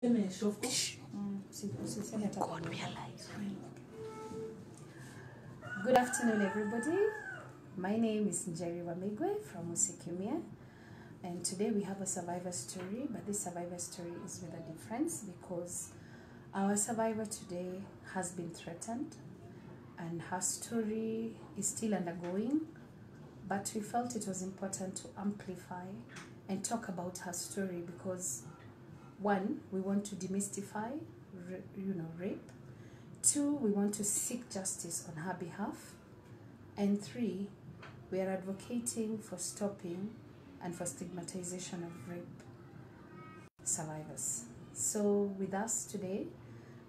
Good afternoon, everybody. My name is Njeri Wamigwe from Musikimia, and today we have a survivor story, but this survivor story is with a difference because our survivor today has been threatened and her story is still undergoing, but we felt it was important to amplify and talk about her story because one, we want to demystify, rape. Two, we want to seek justice on her behalf. And three, we are advocating for stopping and for stigmatization of rape survivors. So with us today,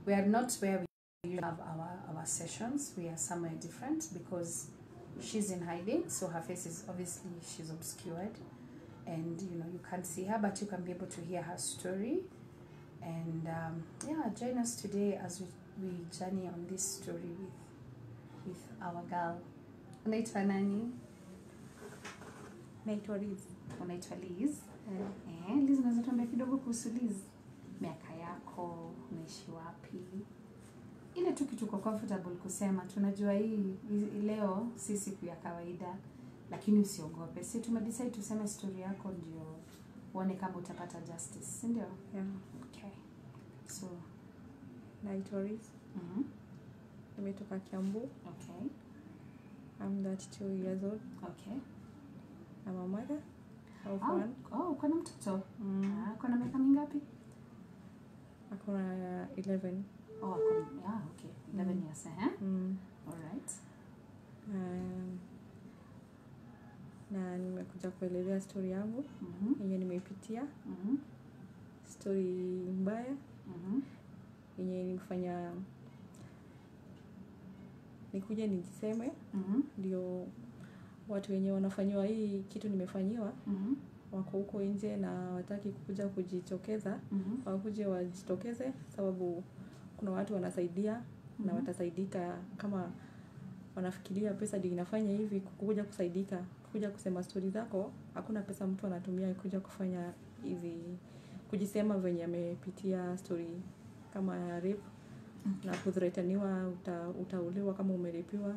we are not where we have our sessions. We are somewhere different because she's in hiding, so her face is obviously, she's obscured. And you can't see her, but you can be able to hear her story. And join us today as we journey on this story with our girl. Unaitwa nani? Naitwa Liz. Unaitwa Liz? Liz, unaweza tuambia kidogo kuhusu Liz? Miaka yako, unaishi wapi? Ile tu kitu kwa comfortable kusema. Tunajua hii leo si siku ya kawaida. Lakini usiogope. Si tumedecide tuseme story yako ndio uone kama utapata justice, si ndio? Yeah. Okay. So, naitwa Liz. Nimetoka Kiambu. Okay. I'm 32 years old. Okay. I'm a mother of one. Uko na mtoto? Uko na miaka mingapi? Ako na 11. Okay. 11 years, All right. Na nimekuja kuelezea story yangu yenye nimeipitia. Story mbaya yenye nilifanya nikuja nijiseme ndio watu wenye wanafanywa hii kitu nimefanyiwa wako huko nje na wataki kukuja kujitokeza wakuje wajitokeze sababu kuna watu wanasaidia na watasaidika kama wanafikiria pesa ndio inafanya hivi kukuja kusaidika kuja kusema story zako. Hakuna pesa mtu anatumia kuja kufanya hizi kujisema venye amepitia story kama rape na kuthreateniwa utauliwa kama umeripiwa.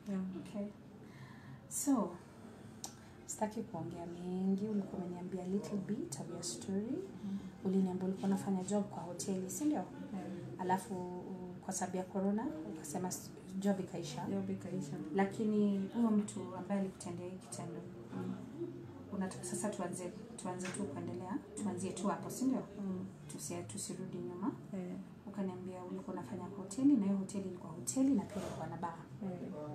Yeah. Okay. So, sitaki kuongea mengi, ulikuwa umeniambia little bit of your story. Uliniambia ulikuwa unafanya job kwa hoteli, si ndio? Alafu kwa sababu ya corona ukasema job ikaisha. Lakini huyo mtu ambaye alikutendea hiki kitendo unataka sasa tuanze tu kuendelea, tuanzie tu hapo, si ndio? Tusirudi nyuma. Ukaniambia ulikuwa unafanya kwa hoteli na hiyo hoteli ilikuwa hoteli na pia ilikuwa na bar.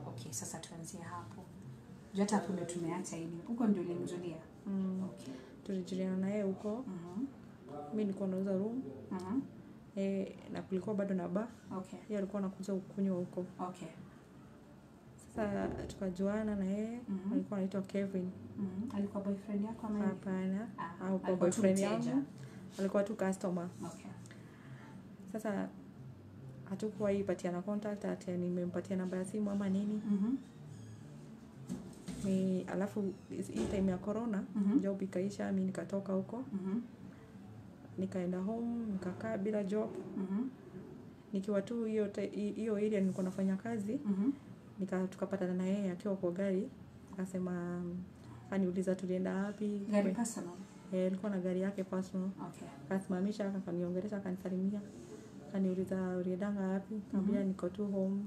Okay, sasa tuanzie hapo. Hata hapo ndio tumeacha hivi. Huko ndio ulimjulia. Okay. Tulijuliana naye huko. Mimi nilikuwa nauza room. Na kulikuwa bado na bar. Okay. Yeye alikuwa anakuja kukunywa huko. Okay. Sasa tukajuana na yeye. Alikuwa anaitwa Kevin. Alikuwa boyfriend yako ama? Hapana. Au kwa boyfriend yangu. Alikuwa tu customer. Okay. Sasa hatukuwa ipatiana contact ati nimempatia namba ya simu ama nini. Alafu hii time ya corona job ikaisha, mimi nikatoka huko. Nikaenda home, nikakaa bila job. Nikiwa tu hiyo area nilikuwa nafanya kazi. Tukapatana na yeye akiwa kwa gari. Akasema aniuliza tulienda wapi? Gari personal. Alikuwa na gari yake personal. Okay. Akasimamisha akaniongelesha akanisalimia. Akaniuliza uliendanga wapi? Nikamwambia niko tu home.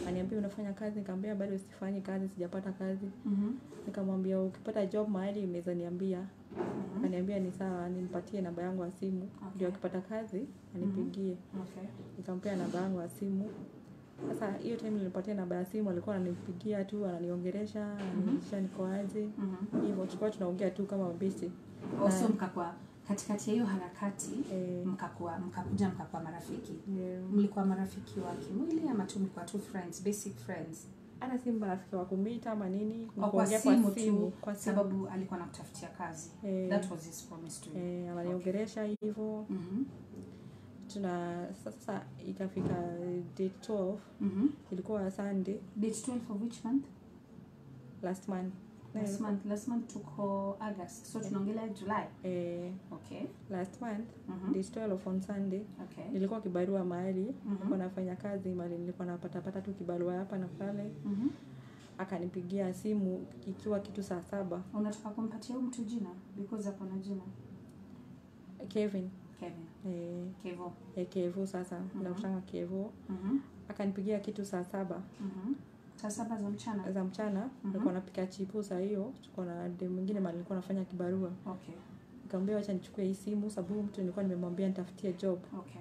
Ananiambia unafanya kazi? Nikamwambia bado sifanyi kazi, sijapata kazi. Nikamwambia ukipata job mahali unaweza niambia. Ananiambia ni sawa, nimpatie namba yangu ya simu. Ndio akipata kazi anipigie. Okay. Nikampea namba yangu ya simu. Sasa hiyo time nilipatia namba ya simu alikuwa ananipigia tu, ananiongelesha, ananiuliza niko aje. Hivyo tulikuwa tunaongea tu kama mabesti. Also mkakuwa katikati ya hiyo harakati mkakuja marafiki. Mlikuwa marafiki wa kimwili ama tu mlikuwa tu friends, basic friends? Hata si marafiki wa kumita ama nini, kwa simu tu kwa sababu alikuwa anakutafutia kazi. That was his promise to you. Ananiongelesha hivyo. Sasa ikafika date 12. Ilikuwa Sunday. Date 12 of which month? Last month. Last month tuko August. So tunaongelea July. Okay. last month this 12 on Sunday. Okay. Nilikuwa kibarua mahali, nilikuwa nafanya kazi mahali, nilikuwa napata tu kibarua hapa na pale. Akanipigia simu ikiwa kitu saa 7. Unataka kumpatia mtu jina because hapo na jina? Kevin. Kevo. Kevo sasa. Nakutanga Kevo. Akanipigia kitu saa 7. Saa 7 za mchana. Za mchana nilikuwa napika chipo saa hiyo, tuko na dem mwingine mahali nilikuwa nafanya kibarua. Okay. Nikamwambia acha nichukue hii simu sababu mtu nilikuwa nimemwambia nitafutie job. Okay.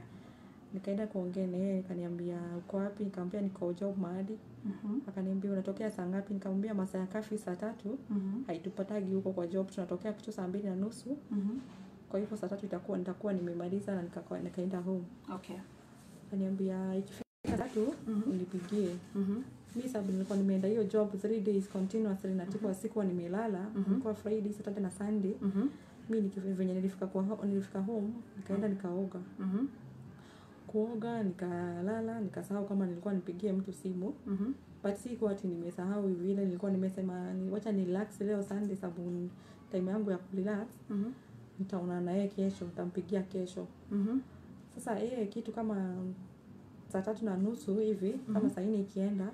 Nikaenda kuongea na yeye, akaniambia uko wapi? Nikamwambia niko job mahali. Akaniambia unatokea saa ngapi? Nikamwambia masaa ya kafi saa 3. Haitupatagi huko kwa job, tunatokea kitu saa 2:30. Kwa hivyo saa 3 nitakuwa nimemaliza na nikaenda home. Okay. Akaniambia ikifika 3 unipigie. Mimi sababu nilikuwa nimeenda hiyo job 3 days continuously na tipo sikuwa nimelala. Kwa Friday, Saturday na Sunday. Mimi nilifika home, nikaenda nikaoga. Kuoga, nikalala, nikasahau kama nilikuwa nipigie mtu simu. But sikuwa ati nimesahau hivi ile, nilikuwa nimesema wacha ni relax leo Sunday sababu time yangu ya relax. Nitaona na yeye kesho, nitampigia kesho. Sasa yeye kitu kama saa 3:30 hivi, kama saa 4 ikienda,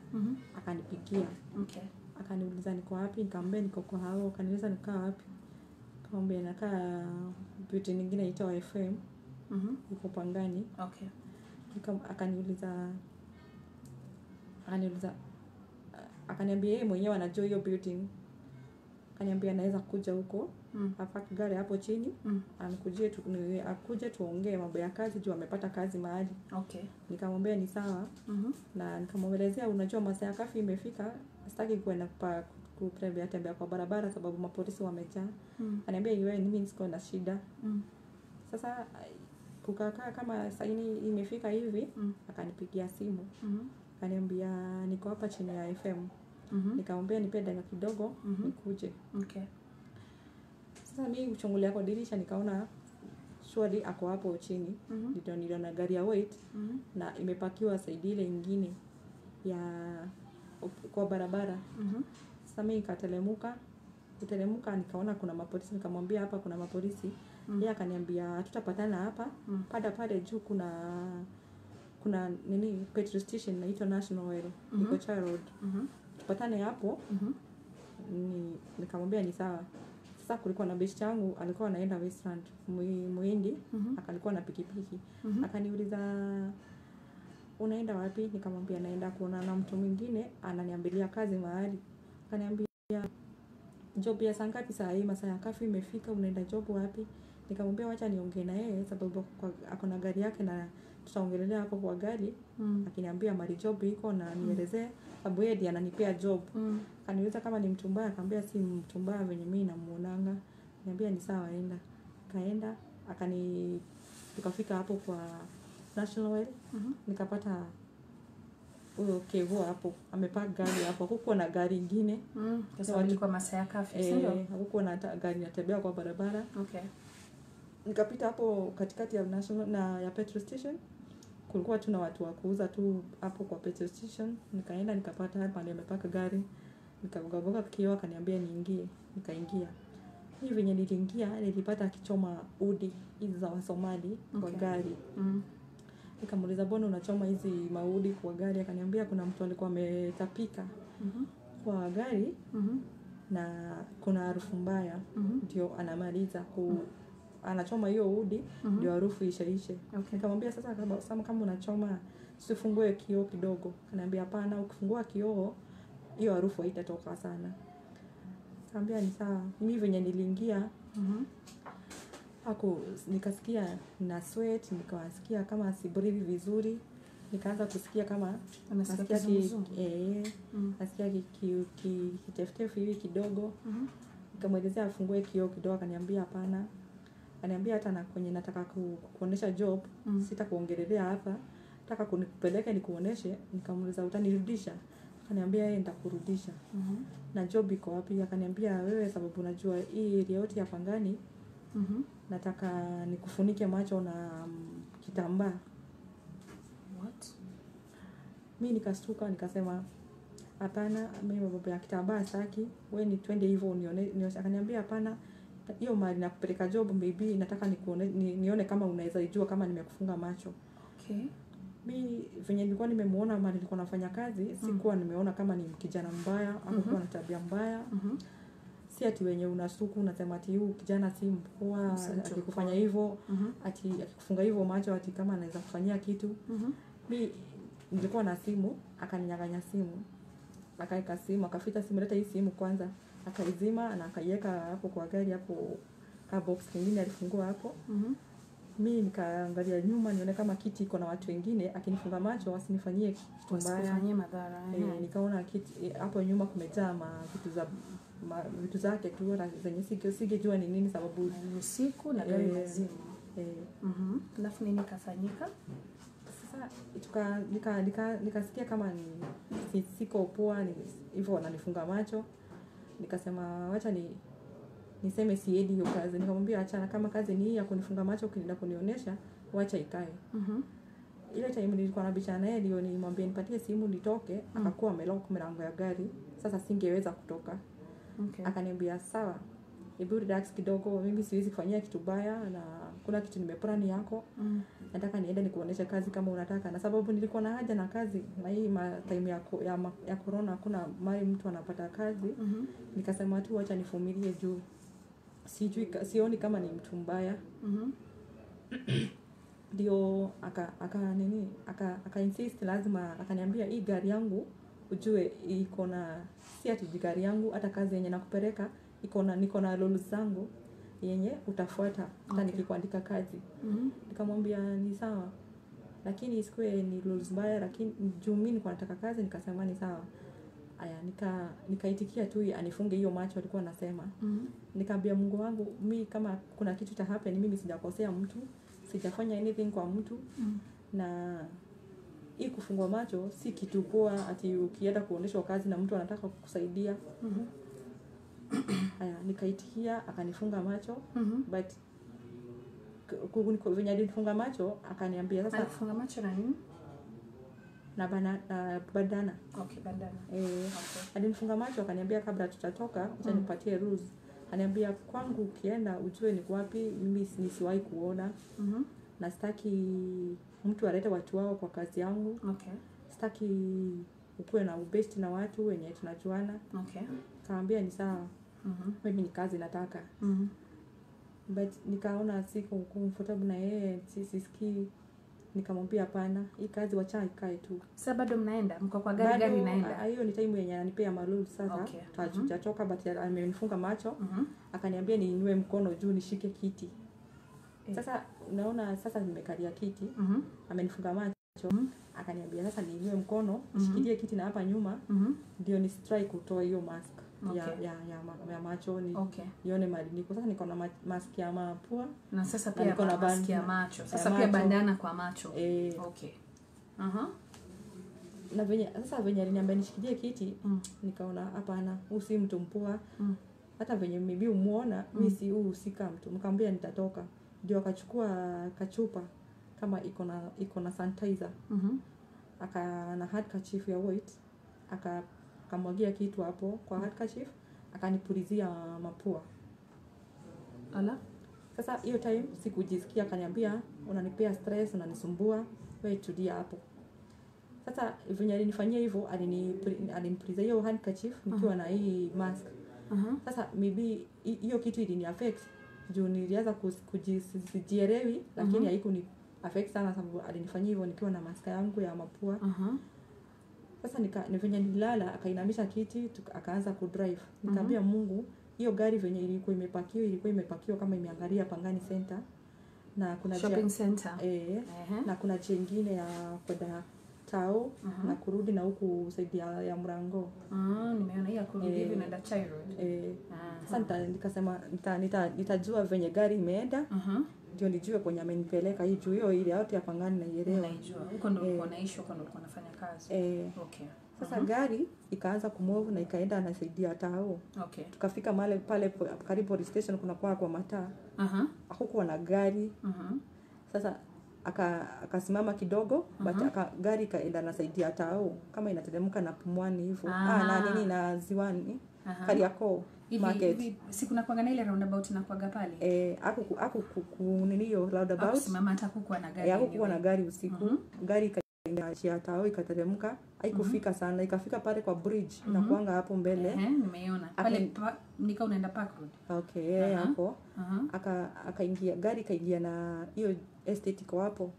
akanipigia. Okay. Akaniuliza niko wapi? Nikamwambia niko kwa hao. Akaniuliza nikaa wapi? Nikamwambia nakaa beauty nyingine inaitwa FM. Iko Pangani. Okay. Akaniambia yeye mwenyewe anajua hiyo building. Akaniambia anaweza kuja huko. Apaki gari hapo chini. Akuje tuongee mambo ya kazi juu amepata kazi mahali. Okay. Nikamwambia ni sawa. Na nikamwelezea unajua masaa ya kafi imefika. Sitaki kwenda kutembea kwa barabara sababu mapolisi wamejaa. Ananiambia yeye mimi siko na shida. Sasa kukakaa kama saa 4 imefika hivi, akanipigia simu. Akaniambia niko hapa chini ya FM. Nikamwambia nipe dakika kidogo nikuje. Okay. Sasa mimi kuchungulia kwa dirisha nikaona shwari ako hapo chini. Ndio niliona gari ya white na imepakiwa side ile nyingine ya kwa barabara. Sasa mimi kuteremka nikaona kuna mapolisi, nikamwambia hapa kuna mapolisi. Yeye akaniambia tutapatana hapa. Pale juu kuna nini petrol station inaitwa National Oil. Iko Cha Road. Tupatane hapo. Nikamwambia ni sawa. Sasa kulikuwa na best yangu alikuwa anaenda Westland Muhindi, akalikuwa na pikipiki. Akaniuliza unaenda wapi? Nikamwambia naenda kuona na mtu mwingine ananiambilia kazi mahali. Akaniambia job ya saa ngapi? Saa hii masaa ya kafi imefika, unaenda job wapi? Nikamwambia wacha niongee na yeye sababu ako na gari yake na tutaongelelea hapo kwa gari. Akiniambia mali job iko na nielezee sababu yeye ndiye ananipea job. Akaniuliza kama ni mtu mbaya, akamwambia si mtu mbaya venye mimi namuonanga. Niambia ni sawa enda. Kaenda tukafika hapo kwa National Oil. Nikapata huyo Kevo hapo amepaka gari hapo, huko na gari nyingine. Sasa walikuwa masaa ya kafi, sio? Huko na gari inatembea kwa barabara. Okay. Nikapita hapo katikati ya National na ya petrol station. Kulikuwa tuna watu wa kuuza tu hapo kwa petrol station. Nikaenda nikapata hapa ndio amepaka gari. Nikagonga kioo, akaniambia niingie. Nikaingia. Hivi venye niliingia nilipata akichoma udi hizi za Wasomali kwa gari. Nikamuuliza mbona unachoma hizi maudi kwa gari? Akaniambia kuna mtu alikuwa ametapika kwa gari na kuna harufu mbaya ndio anamaliza anachoma hiyo udi ndio harufu ishaishe. Okay. Nikamwambia sasa kama unachoma usifungue kioo kidogo. Akaniambia hapana, ukifungua kioo hiyo harufu haitatoka sana. Nikamwambia ni sawa. Mimi venye niliingia nikasikia na sweat, nikawasikia kama sibreathe vizuri. Nikaanza kusikia kama nasikia nasikia kitefutefu hivi kidogo. Nikamwelezea afungue kioo kidogo, akaniambia hapana. Akaniambia hata na kwenye nataka kuonesha job, sitakuongelelea hapa. Nataka kunipeleke nikuoneshe. Nikamuuliza utanirudisha? Akaniambia yeye nitakurudisha. Na job iko wapi? Akaniambia wewe sababu unajua hii area yote ya Pangani. Nataka nikufunike macho na kitambaa. What? Mimi nikastuka nikasema hapana, mimi mambo ya kitambaa sitaki. Wewe ni twende hivyo unione. Akaniambia hapana, hiyo mali na kupeleka job maybe nataka nione kama unaweza ijua kama nimekufunga macho. Okay. Mimi venye nilikuwa nimemuona mali nilikuwa nafanya kazi, sikuwa nimeona kama ni kijana mbaya au kuwa na tabia mbaya. Si ati wenye unasuku unasema ati huyu kijana si mpoa, akikufanya hivyo, ati akikufunga hivyo macho ati kama anaweza kufanyia kitu. Mimi nilikuwa na simu, akaninyang'anya simu. Akaeka simu, akaficha simu, leta hii simu kwanza. Akaizima na akaiweka hapo kwa gari hapo, ka box kingine alifungua hapo. Mimi nikaangalia nyuma nione kama kiti iko na watu wengine, akinifunga macho wasinifanyie kitu mbaya, wasifanyie madhara. Nikaona kiti hapo nyuma kumejaa vitu zake tu zenye singejua ni nini sababu ni usiku na gari lazima. Alafu nini kafanyika? Sasa nikasikia kama ni siko poa, hivyo wananifunga macho. Nikasema wacha niseme siendi hiyo kazi. Nikamwambia achana, kama kazi ni hii ya kunifunga macho ukinienda kunionyesha, wacha ikae. Ile time nilikuwa nabishana naye ndio nimwambie nipatie simu nitoke, akakuwa amelock mlango ya gari. Sasa singeweza kutoka. Okay. Akaniambia sawa, hebu relax kidogo, mimi siwezi kufanyia kitu baya na kuna kitu nimeplan yako. Nataka niende nikuoneshe kazi kama unataka, na sababu nilikuwa na haja na kazi na hii time ya corona hakuna mali mtu anapata kazi. Nikasema tu acha nivumilie juu sioni kama ni mtu mbaya. Ndio aka insist lazima, akaniambia hii gari yangu ujue iko na si ati gari yangu, hata kazi yenye nakupeleka niko na rules zangu yenye utafuata hata nikikuandika kazi. Nikamwambia ni sawa, lakini isikue ni rules mbaya, lakini juu mimi nilikuwa nataka kazi. Nikasema ni sawa. Aya, nikaitikia tu anifunge hiyo macho alikuwa anasema. Nikamwambia Mungu wangu, mimi kama kuna kitu ta happen, mimi sijakosea mtu, sijafanya anything kwa mtu. Na hii kufungwa macho si kitu poa ati ukienda kuonyeshwa kazi na mtu anataka kukusaidia. Aya, nikaitikia akanifunga macho. But venye alifunga macho akaniambia sasa alifunga macho na nini? Na bandana. Okay, bandana. Okay. Alinifunga macho akaniambia kabla tutatoka acha nipatie rules. Ananiambia kwangu ukienda ujue ni wapi mimi nisiwahi kuona. Na sitaki mtu alete watu wao kwa kazi yangu. Okay. Sitaki ukuwe na ubest na watu wenye tunajuana. Okay. Kaambia ni sawa. Mimi ni kazi nataka. But nikaona siko comfortable na yeye, sisikii. Nikamwambia hapana, hii kazi wacha ikae tu. Sasa bado mnaenda? Mko kwa gari inaenda? Hiyo ni time yenye ananipea malulu sasa. Okay. Tutatoka but amenifunga macho. Akaniambia niinue mkono juu nishike kiti. Sasa naona sasa nimekalia kiti. Amenifunga macho. Akaniambia sasa niinue mkono, nishikilie kiti na hapa nyuma ndio ni strike kutoa hiyo mask. Ya macho ni nione mali niko. Sasa niko na mask ya mapua na sasa pia niko na mask ya macho. Sasa pia bandana kwa macho. Okay. Na venye aliniambia nishikilie kiti, nikaona hapana, huyu si mtu mpua. Hata venye maybe umuona, mimi si huyu si kama mtu. Nikamwambia nitatoka. Ndio akachukua kachupa kama iko na sanitizer. Na handkerchief ya white. Akamwagia kitu hapo kwa handkerchief, akanipulizia mapua. Ala? Sasa hiyo time sikujisikia, akaniambia unanipea stress, unanisumbua, wewe tulia hapo. Sasa venye alinifanyia hivyo, alinipulizia hiyo handkerchief nikiwa na hii mask. Sasa maybe hiyo kitu ilini affect juu nilianza kujielewi, lakini haikuni affect sana sababu alinifanyia hivyo nikiwa na mask yangu ya mapua. Sasa venye nilala akainamisha kiti akaanza kudrive. Nikamwambia Mungu, hiyo gari venye ilikuwa imepakiwa kama imeangalia Pangani Center na kuna shopping center. Na kuna njia nyingine ya kwenda Tao na kurudi na huku saidi ya Mrango. Nimeona hiyo kurudi hivi naenda Chai Road. Sasa nikasema nitajua venye gari imeenda. Ndio nijue kwenye amenipeleka hii juu hiyo ile yote ya Pangani naielewa. Naijua. Huko ndio ulikuwa naishi, huko ndio ulikuwa unafanya kazi. Okay. Sasa gari ikaanza kumove na ikaenda na saidi ya Tao. Okay. Tukafika mahali pale karibu police station kuna kwa mataa. Hakukuwa na gari. Sasa akasimama kidogo but gari kaenda na saidi ya Tao kama inateremka na Pumwani hivyo. Na nini na Ziwani. Kariakoo. Hivi si kuna kuanga ile roundabout na kuaga pale. Hapo nini hiyo roundabout. Mama atakuwa na gari. Hakukuwa na gari usiku. Gari ikaachia tao ikateremka. Haikufika sana. Ikafika pale kwa bridge na kuanga hapo mbele. Nimeona. Pale nika unaenda Park Road. Okay, hapo. Akaingia gari kaingia na hiyo estate iko hapo.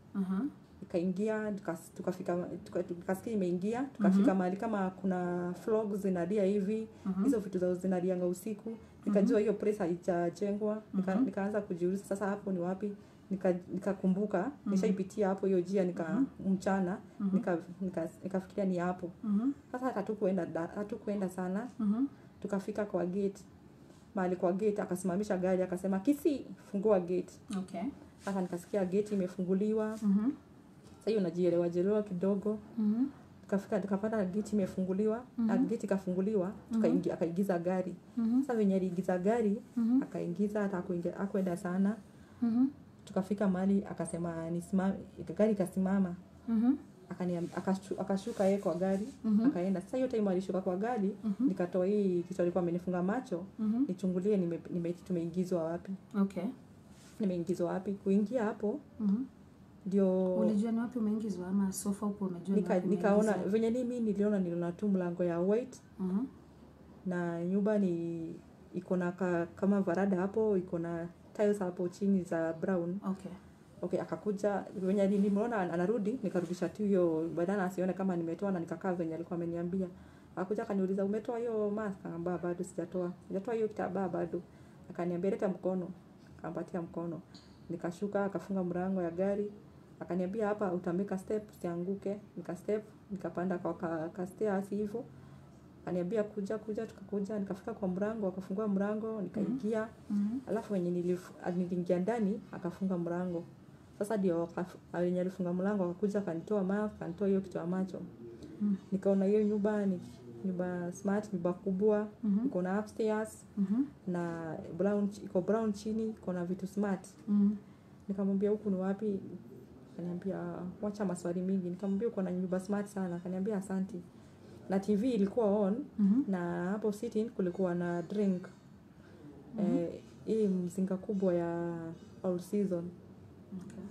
Ikaingia tukasikia imeingia, tukafika mahali kama kuna frogs zinalia hivi, hizo vitu zao zinalianga usiku. Nikajua hiyo place haijajengwa. Nikaanza kujiuliza sasa hapo ni wapi. Nikakumbuka nishaipitia hapo hiyo njia mchana, nikafikiria ni hapo. Sasa hatukuenda sana. Tukafika kwa gate. Mahali kwa gate akasimamisha gari akasema Kisi fungua gate. Okay. Sasa nikasikia gate imefunguliwa. Sasa hiyo najielewa kidogo. Tukapata gate imefunguliwa, gate ikafunguliwa, tukaingia akaigiza gari. Sasa venye aliigiza gari, akaingiza hata hakuenda sana. Tukafika mahali akasema nisimame, gari ikasimama. Akashuka yeye kwa gari, akaenda. Sasa hiyo time alishuka kwa gari, nikatoa hii kitu alikuwa amenifunga macho, nichungulie tumeingizwa wapi. Okay. Nimeingizwa wapi? Kuingia hapo. Ndio ulijua ni wapi umeingizwa ama sofa upo umejua nikaona venye mimi niliona tu mlango ya white. Na nyumba ni iko na kama varanda hapo, iko na tiles hapo chini za brown. Okay, akakuja venye nilimwona anarudi, nikarudisha tu hiyo badala asione kama nimetoa, na nikakaa venye alikuwa ameniambia. Akakuja akaniuliza umetoa hiyo mask? Akaniambia bado sijatoa. Sijatoa hiyo kitambaa bado. Akaniambia leta mkono. Akampatia mkono. Nikashuka, akafunga mlango ya gari. Akaniambia hapa utameka step usianguke. Step, nikapanda kwa ka stairs hivyo. Akaniambia kuja, tukakuja, nikafika kwa mlango, akafungua mlango, nikaingia. Alafu wenye niliingia ndani, akafunga mlango. Sasa ndio wenye alifunga mlango akakuja akanitoa mask, akanitoa hiyo kitu ya macho. Nikaona hiyo nyumba ni nyumba smart, nyumba kubwa, iko na upstairs na brown chini, iko na vitu smart. Nikamwambia huku ni wapi? Akaniambia wacha maswali mingi. Nikamwambia uko na nyumba smart sana. Akaniambia asante. Na TV ilikuwa on, na hapo sitting kulikuwa na drink. Hii mzinga kubwa ya all season.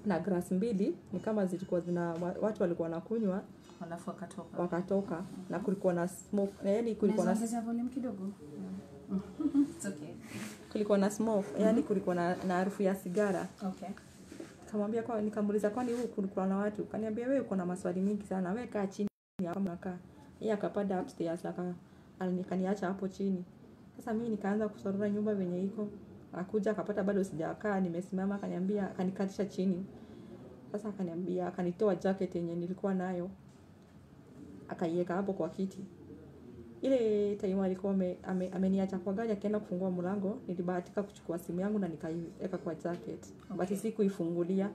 Na glass mbili ni kama zilikuwa watu walikuwa wanakunywa alafu wakatoka. Na kulikuwa na smoke, yani kulikuwa na volume kidogo. It's okay. Kulikuwa na smoke, yani kulikuwa na harufu ya sigara. Okay. Nikamwambia nikamuuliza kwani huku kulikuwa na watu? Akaniambia wewe uko na maswali mingi sana. Wewe kaa chini hapo mnakaa. Yeye akapanda upstairs akaniacha hapo chini. Sasa mimi nikaanza kusorora nyumba venye iko. Akuja akapata bado sijakaa, nimesimama, akaniambia akanikatisha chini. Sasa akaniambia akanitoa jacket yenye nilikuwa nayo. Akaiweka hapo kwa kiti. Ile time alikuwa ameniacha kwa gari akaenda kufungua mlango, nilibahatika kuchukua simu yangu na nikaiweka kwa jacket. But sikuifungulia.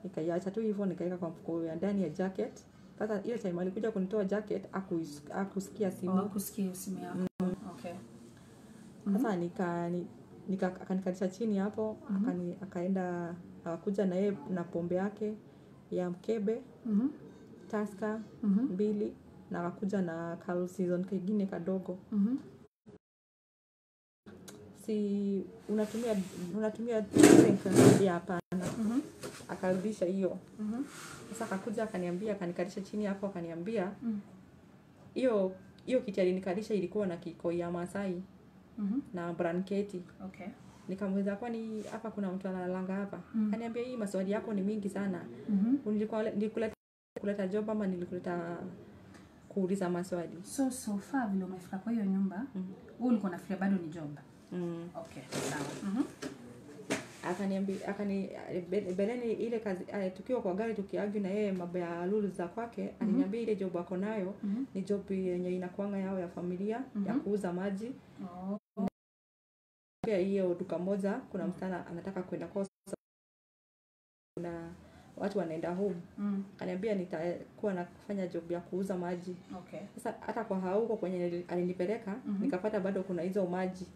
Nikaiacha tu hivyo, nikaweka kwa mfuko ya ndani ya jacket. Sasa ile time alikuja kunitoa jacket akusikia simu. Akusikia simu yako. Okay. Sasa akanikatisha chini hapo, akaenda akakuja na yeye na pombe yake ya mkebe, Tusker, 2 na akakuja na Carl Season kingine kadogo. Si unatumia drink ya hapana. Akarudisha hiyo. Sasa akakuja akaniambia, akanikatisha chini hapo, akaniambia hiyo kiti alinikalisha ilikuwa na kikoi ya Masai na blanketi. Okay. Nikamuuliza kwani hapa kuna mtu analalanga hapa? Akaniambia hii maswali yako ni mingi sana. Nilikuleta job ama nilikuleta kuuliza maswali? So far vile umefika kwa hiyo nyumba, wewe ulikuwa unafikiria bado ni job? Okay, sawa. Akaniambia beleni ile kazi tukiwa kwa gari tukiargue na yeye mambo ya lulu za kwake, aliniambia ile job ako nayo ni job yenye inakuanga yao ya familia ya kuuza maji. Pia hiyo duka moja kuna mtana anataka kwenda kwa na watu wanaenda home. Akaniambia nitakuwa nafanya job ya kuuza maji. Okay. Sasa hata kwa huko kwenye alinipeleka nikapata bado kuna hizo maji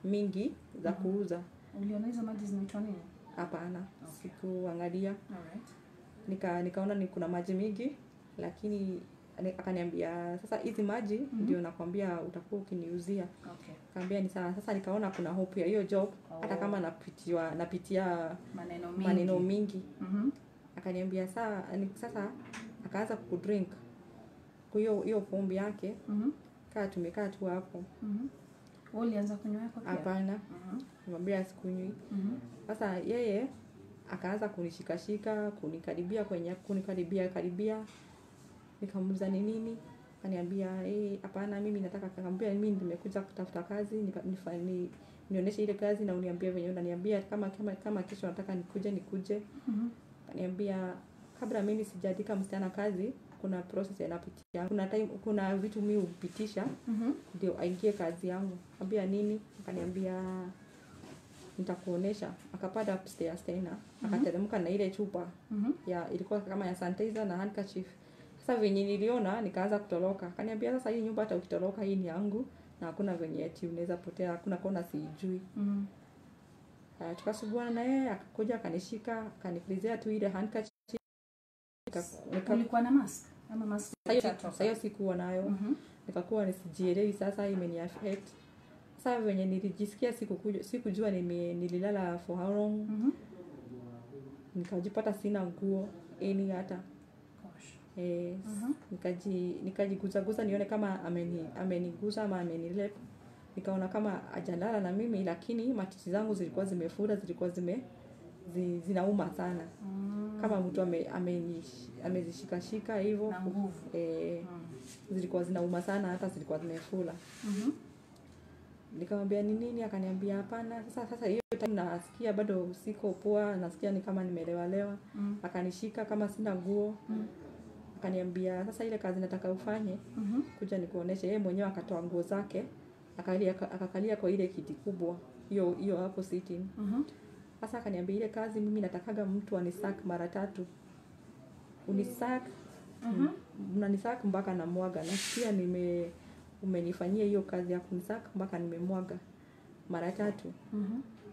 mingi za kuuza. Uliona hizo maji zinaitwa nini? Hapana, sikuangalia. Nikaona ni kuna maji mingi, lakini akaniambia sasa hizi maji ndio nakwambia utakuwa ukiniuzia. Okay. Kaambia ni sawa. Sasa nikaona kuna hope ya hiyo job hata kama napitia maneno mingi. Akaniambia sasa akaanza kudrink kwa hiyo pombe yake. Kaa tumekaa tu hapo. Wewe ulianza kunywa hapo pia? Hapana. Nimwambia sikunywi. Sasa yeye akaanza kunishikashika, kunikaribia. Nikamuuliza ni nini? Akaniambia hapana mimi nataka. Akamwambia mimi nimekuja kutafuta kazi, nionyeshe ile kazi na uniambie venye unaniambia kama kesho nataka nikuje. Akaniambia kabla mimi sijaandika msichana kazi kuna process yanapitia. Kuna vitu mimi hupitisha ndio aingie kazi yangu. Akaniambia nini? Akaniambia nitakuonesha. Akapanda upstairs tena. Akateremka na ile chupa ya ilikuwa kama ya sanitizer na handkerchief. Sasa venye niliona nikaanza kutoroka. Akaniambia sasa hii nyumba hata ukitoroka hii ni yangu na hakuna venye eti unaweza potea, hakuna kona sijui. Tukasuguana na yeye akakuja akanishika, akanipulizia tu ile handkerchief. Ulikuwa na mask ama mask? Sasa hiyo sikuwa nayo. Nikakuwa nisijielewi sasa imeniaffect. Sasa venye nilijisikia sikujua nililala for how long. Nikajipata sina nguo hata. Nikajiguza nione kama ameniguza ama amenilep. Nikaona kama hajalala na mimi lakini matiti zangu zilikuwa zimefura, zilikuwa zinauma sana. Kama mtu amezishikashika hivyo na nguvu. Zilikuwa zinauma sana hata zilikuwa zimefura. Nikamwambia ni nini? Akaniambia hapana. Sasa hiyo time nasikia bado siko poa, nasikia ni kama nimelewalewa. Akanishika kama sina nguo. Akaniambia sasa ile kazi nataka ufanye kuja nikuoneshe. Yeye mwenyewe akatoa nguo zake akakalia kwa ile kiti kubwa hiyo hapo sitting. Sasa akaniambia ile kazi mimi natakaga mtu anisack mara 3. Unisack unanisack mpaka na mwaga. Nasikia umenifanyia hiyo kazi ya kunisack mpaka nimemwaga mara 3.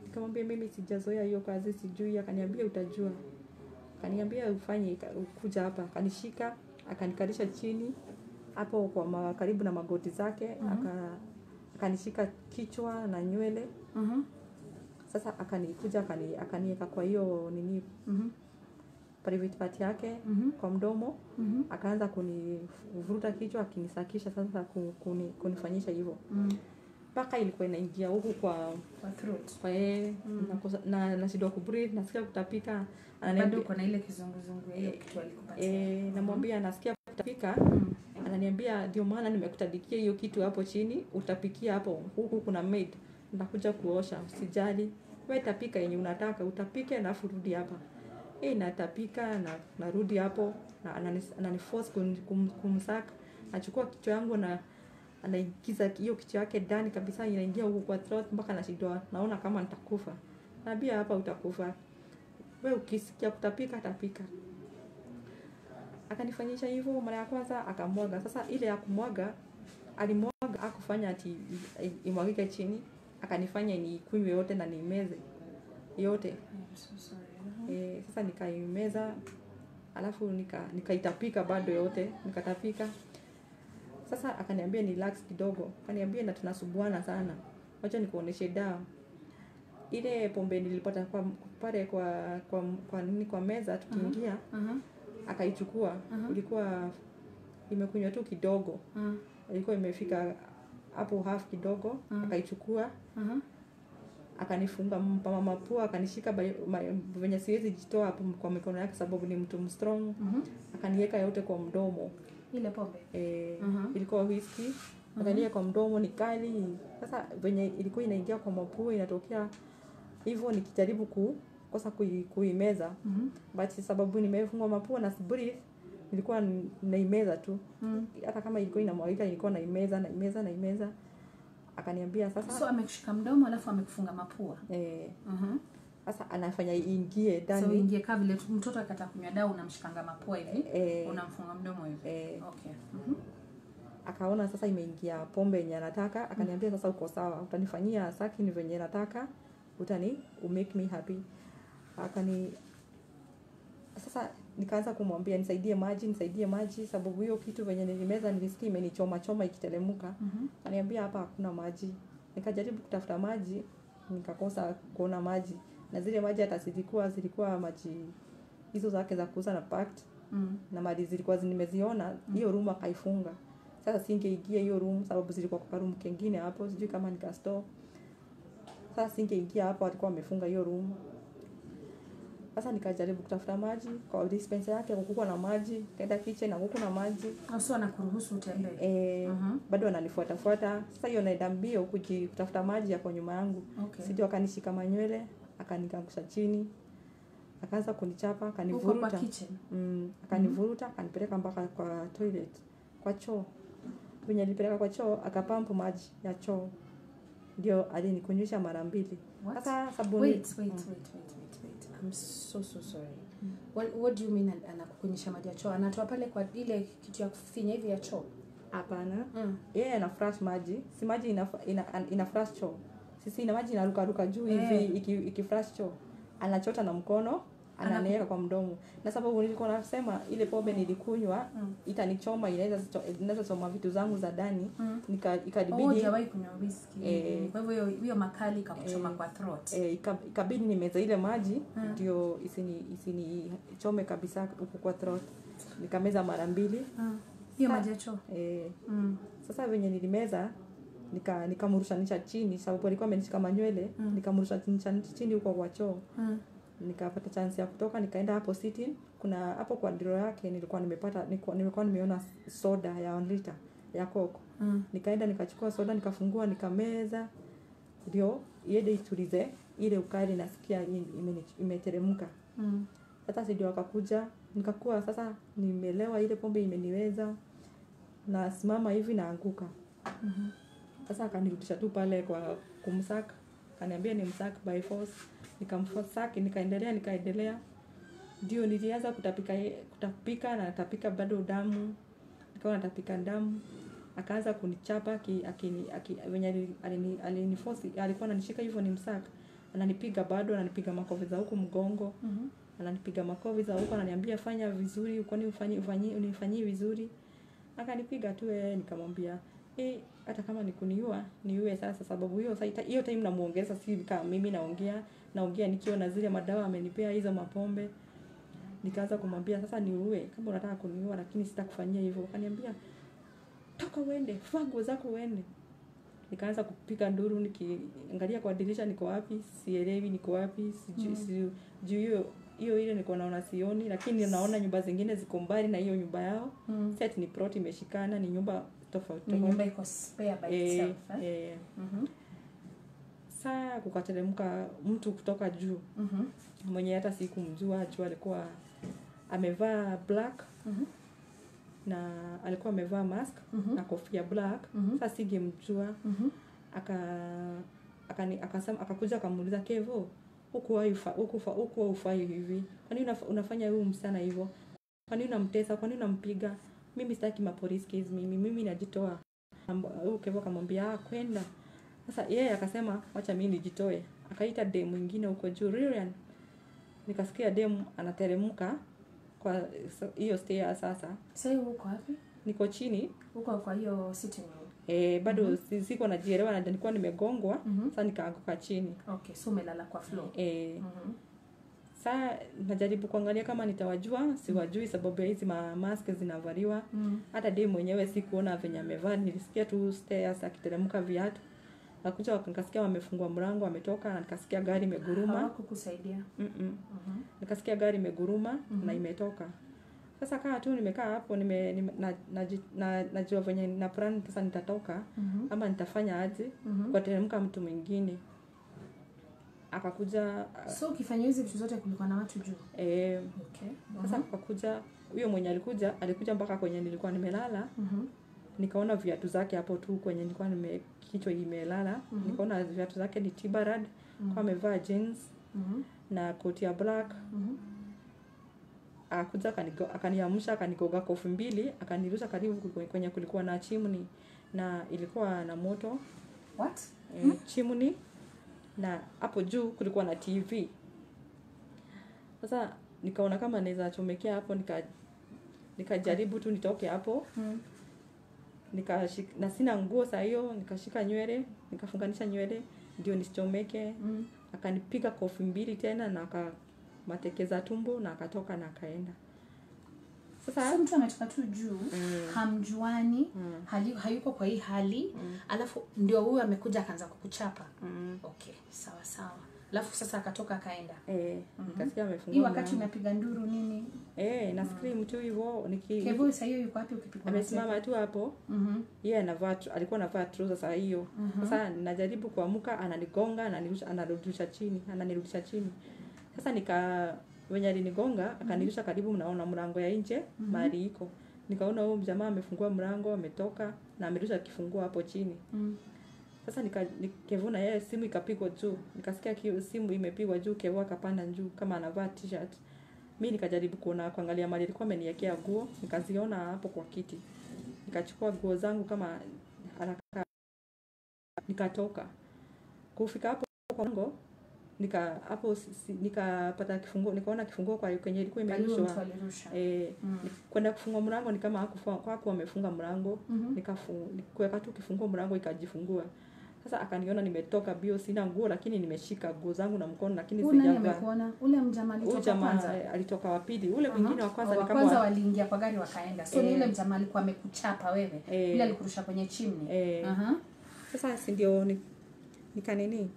Nikamwambia mimi sijazoea hiyo kazi sijui. Akaniambia utajua. Akaniambia ufanye kuja hapa. Akanishika akanikalisha chini hapo kwa karibu na magoti zake. Akanishika kichwa na nywele. Sasa akanikuja akaniweka kwa hiyo nini private part yake kwa mdomo. Akaanza kunivuruta kichwa akinisakisha sasa kunifanyisha hivyo. Paka ilikuwa inaingia huku kwa throat. Kwa na nashindwa kubreathe, nasikia kutapika. Bado kuna ile kizunguzungu hiyo kitu alikupatia. Namwambia nasikia kutapika. Ananiambia ndio maana nimekutadikia hiyo kitu hapo chini, utapikia hapo. Huku kuna maid. Nitakuja kuosha, usijali. Wewe tapika yenye unataka, utapike na rudi hapa. Natapika na narudi hapo na ananiforce kumsaka. Achukua kichwa yangu na anaingiza hiyo kichwa yake ndani kabisa, inaingia huko kwa throat mpaka nashindwa, naona kama nitakufa. Naambia hapa utakufa. Wewe ukisikia kutapika tapika. Akanifanyisha hivyo mara ya kwanza akamwaga. Sasa ile ya kumwaga alimwaga akufanya ati imwagike chini. Akanifanya nikunywe yote na nimeze yote. Sasa nikaimeza alafu nikaitapika bado yote, nikatapika. Sasa akaniambia ni relax kidogo. Akaniambia na tunasubuana sana. Wacha nikuoneshe dawa. Ile pombe nilipata pale kwa meza tukiingia. Akaichukua. Ilikuwa imekunywa tu kidogo. Ilikuwa imefika hapo half kidogo. Akaichukua. Akanifunga mapua, akanishika venye siwezi jitoa hapo kwa mikono yake sababu ni mtu strong. Akaniweka yote kwa mdomo. Ile pombe ilikuwa whisky. Akaniweka kwa mdomo ni kali. Sasa venye ilikuwa inaingia kwa mapua inatokea hivyo nikijaribu kukosa kuimeza. But sababu nimefunga mapua na breathe nilikuwa naimeza tu. Hata kama ilikuwa inamwagika ilikuwa naimeza. Akaniambia sasa so amekushika mdomo alafu amekufunga mapua. Sasa anafanya iingie ndani. So ingie kama vile mtoto akataka kunywa dawa unamshikanga mapua hivi, unamfunga mdomo hivi. Okay. Akaona sasa imeingia pombe yenye anataka, akaniambia sasa uko sawa, utanifanyia saki ni venye nataka, make me happy. Sasa nikaanza kumwambia nisaidie maji sababu hiyo kitu venye nilimeza nilisikia imenichoma ikiteremka. Akaniambia hapa hakuna maji. Nikajaribu kutafuta maji, nikakosa kuona maji. Na zile maji hata zilikuwa maji hizo zake za kuuza na packed. Na maji zilikuwa nimeziona, hiyo room akaifunga. Sasa singeingia hiyo room sababu zilikuwa kwa room kingine hapo, sijui kama nika store. Sasa singeingia hapo, alikuwa amefunga hiyo room. Sasa nikajaribu kutafuta maji kwa dispenser yake, hakukuwa na maji. Kaenda kitchen hakukuwa na maji. Sio anakuruhusu utembee. Bado ananifuata. Sasa hiyo naenda mbio kutafuta maji hapo nyuma yangu. Sijui akanishika manywele, akaniangusha chini. Akaanza kunichapa, akanivuruta. Kwa kitchen. Akanivuruta, akanipeleka mpaka kwa toilet, kwa choo. Venye alipeleka kwa choo, akapampu maji ya choo. Ndio alinikunywisha mara 2. Sasa sabuni. Wait. I'm so sorry. What do you mean anakukunyisha maji ya choo? Anatoa pale kwa ile kitu ya kufinya hivi ya choo? Hapana. Yeye ana flash maji. Si maji ina flash choo. Sisi ina maji inaruka juu hivi ikiflash choo. Anachota na mkono, ananiweka kwa mdomo. Na sababu nilikuwa nasema ile pombe nilikunywa itanichoma, inaweza choma vitu zangu za ndani. Ikadibidi hujawahi kunywa whisky. Kwa hivyo hiyo makali ikakuchoma kwa throat. Ikabidi nimeza ile maji ndio isinichome kabisa huko kwa throat. Nikameza mara 2. Hiyo maji ya choo. Sasa venye nilimeza nikamrushanisha chini sababu alikuwa amenishika manywele. Nikamrushanisha chini huko kwa choo. Nikapata chance ya kutoka, nikaenda hapo sitting. Kuna hapo kwa drawer yake nilikuwa nimeona soda ya 1 liter ya Coke. Nikaenda nikachukua soda, nikafungua, nikameza. Ndio iende itulize ile ukali nasikia imeteremka. Sasa ndio akakuja, nikakuwa sasa nimelewa, ile pombe imeniweza. Na simama hivi naanguka. Sasa akanirudisha tu pale kwa kumsaka. Akaniambia ni msaka by force. Nikamsaka, nikaendelea. Ndio nilianza kutapika na natapika bado damu. Nikawa natapika damu. Akaanza kunichapa venye aliniforce, alikuwa ananishika hivyo ni msaka. Ananipiga bado, ananipiga makofi za huko mgongo. Ananipiga makofi za huko, ananiambia fanya vizuri, kwani unifanyie vizuri. Akanipiga tu nikamwambia hata kama nikuniua niue sasa sababu hiyo time namuongeza, si kama mimi naongea nikiwa na zile madawa amenipea hizo mapombe. Nikaanza kumwambia sasa niue kama unataka kuniua, lakini sitakufanyia hivyo. Akaniambia toka uende, vaa nguo zako uende. Nikaanza kupiga nduru, nikiangalia kwa dirisha niko wapi, sielewi niko wapi, sijui hiyo ile niko naona sioni, lakini naona nyumba zingine ziko mbali na hiyo nyumba yao. Set ni plot imeshikana, ni nyumba tofauti. Nyumba iko spare by itself. Saa kukateremka mtu kutoka juu. Mwenye hata sikumjua, alikuwa amevaa black. Na alikuwa amevaa mask na kofia black. Sasa singemjua. Akasema, akakuja akamuuliza Kevo, huko ufai hivi. Kwani unafanya huyu msichana hivyo? Kwani unamtesa? Kwani unampiga? Mimi sitaki police case, mimi najitoa. Kevo akamwambia kwenda. Sasa yeye akasema acha mimi nijitoe. Akaita demu mwingine huko juu, Ryan. Nikasikia demu anateremka kwa hiyo stairs sasa. Sasa uko wapi? Niko chini. Uko kwa hiyo sitting room. Bado siko najielewa na nilikuwa nimegongwa. Sasa nikaanguka chini. Okay, so umelala kwa floor. Sasa najaribu kuangalia kama nitawajua, siwajui sababu ya hizi mask zinavaliwa. Hata demu mwenyewe sikuona venye amevaa, nilisikia tu stairs akiteremka viatu. Akakuja wakasikia wamefungua mlango, wametoka na nikasikia gari imeguruma. Hawakukusaidia? Nikasikia gari imeguruma na imetoka. Sasa kaa tu nimekaa hapo najua venye na plan sasa nitatoka ama nitafanya aje kwa teremka mtu mwingine. Akakuja. So ukifanya hizo vitu zote kulikuwa na watu juu? Okay. Sasa akakuja huyo mwenye alikuja mpaka kwenye nilikuwa nimelala. Nikaona viatu zake hapo tu kwenye nilikuwa kichwa imelala. Nikaona viatu zake ni Tibarad. Kwa amevaa jeans na koti ya black. Akakuja akaniamsha, akanigoga kofi 2, akanirusha karibu kwenye kulikuwa na chimney na ilikuwa na moto. What? Chimney na hapo juu kulikuwa na TV. Sasa nikaona kama naweza chomekea hapo, nikajaribu tu nitoke hapo. Na sina nguo saa hiyo, nikashika nywele, nikafunganisha nywele ndio nisichomeke. Akanipiga kofi 2 tena na matekeza tumbo na akatoka na akaenda. Sasa mtu ametoka tu juu, hamjuani, hayuko kwa hii hali, alafu ndio huyu amekuja akaanza kukuchapa. Okay, sawa sawa. Alafu sasa akatoka akaenda. Nikasikia amefungua. Hii wakati unapiga nduru nini? Na scream tu hivyo Kevo sasa hiyo yuko wapi ukipigwa? Amesimama tu hapo. Yeye alikuwa anavaa trouser saa hiyo. Sasa najaribu kuamka, ananigonga, ananirudisha chini. Sasa wenye alinigonga akanirusha karibu, mnaona mlango ya nje mahali iko. Nikaona huyo mjamaa amefungua mlango, ametoka na amerusha kifunguo hapo chini. Sasa Kevuna yeye simu ikapigwa juu. Nikasikia simu imepigwa juu, Kevo akapanda juu kama anavaa t-shirt. Mimi nikajaribu kuangalia mahali alikuwa ameniwekea nguo, nikaziona hapo kwa kiti. Nikachukua nguo zangu kama haraka, nikatoka. Kufika hapo kwa mlango, nikapata kifunguo, nikaona kifunguo kwa kwenye ilikuwa imerushwa. Kwenda kufungua mlango ni kama hakuwa amefunga mlango. Nikakuweka tu kifunguo, mlango ikajifungua. Sasa akaniona nimetoka bio, sina nguo lakini nimeshika nguo zangu na mkono lakini sijavaa. Ule mjamaa alitoka kwanza. Alitoka wa pili. Ule mwingine wa kwanza ni kama kwanza waliingia kwa gari wakaenda. So ni ule mjamaa alikuwa amekuchapa wewe. Ile alikurusha kwenye chimney. Sasa si ndio nikanini?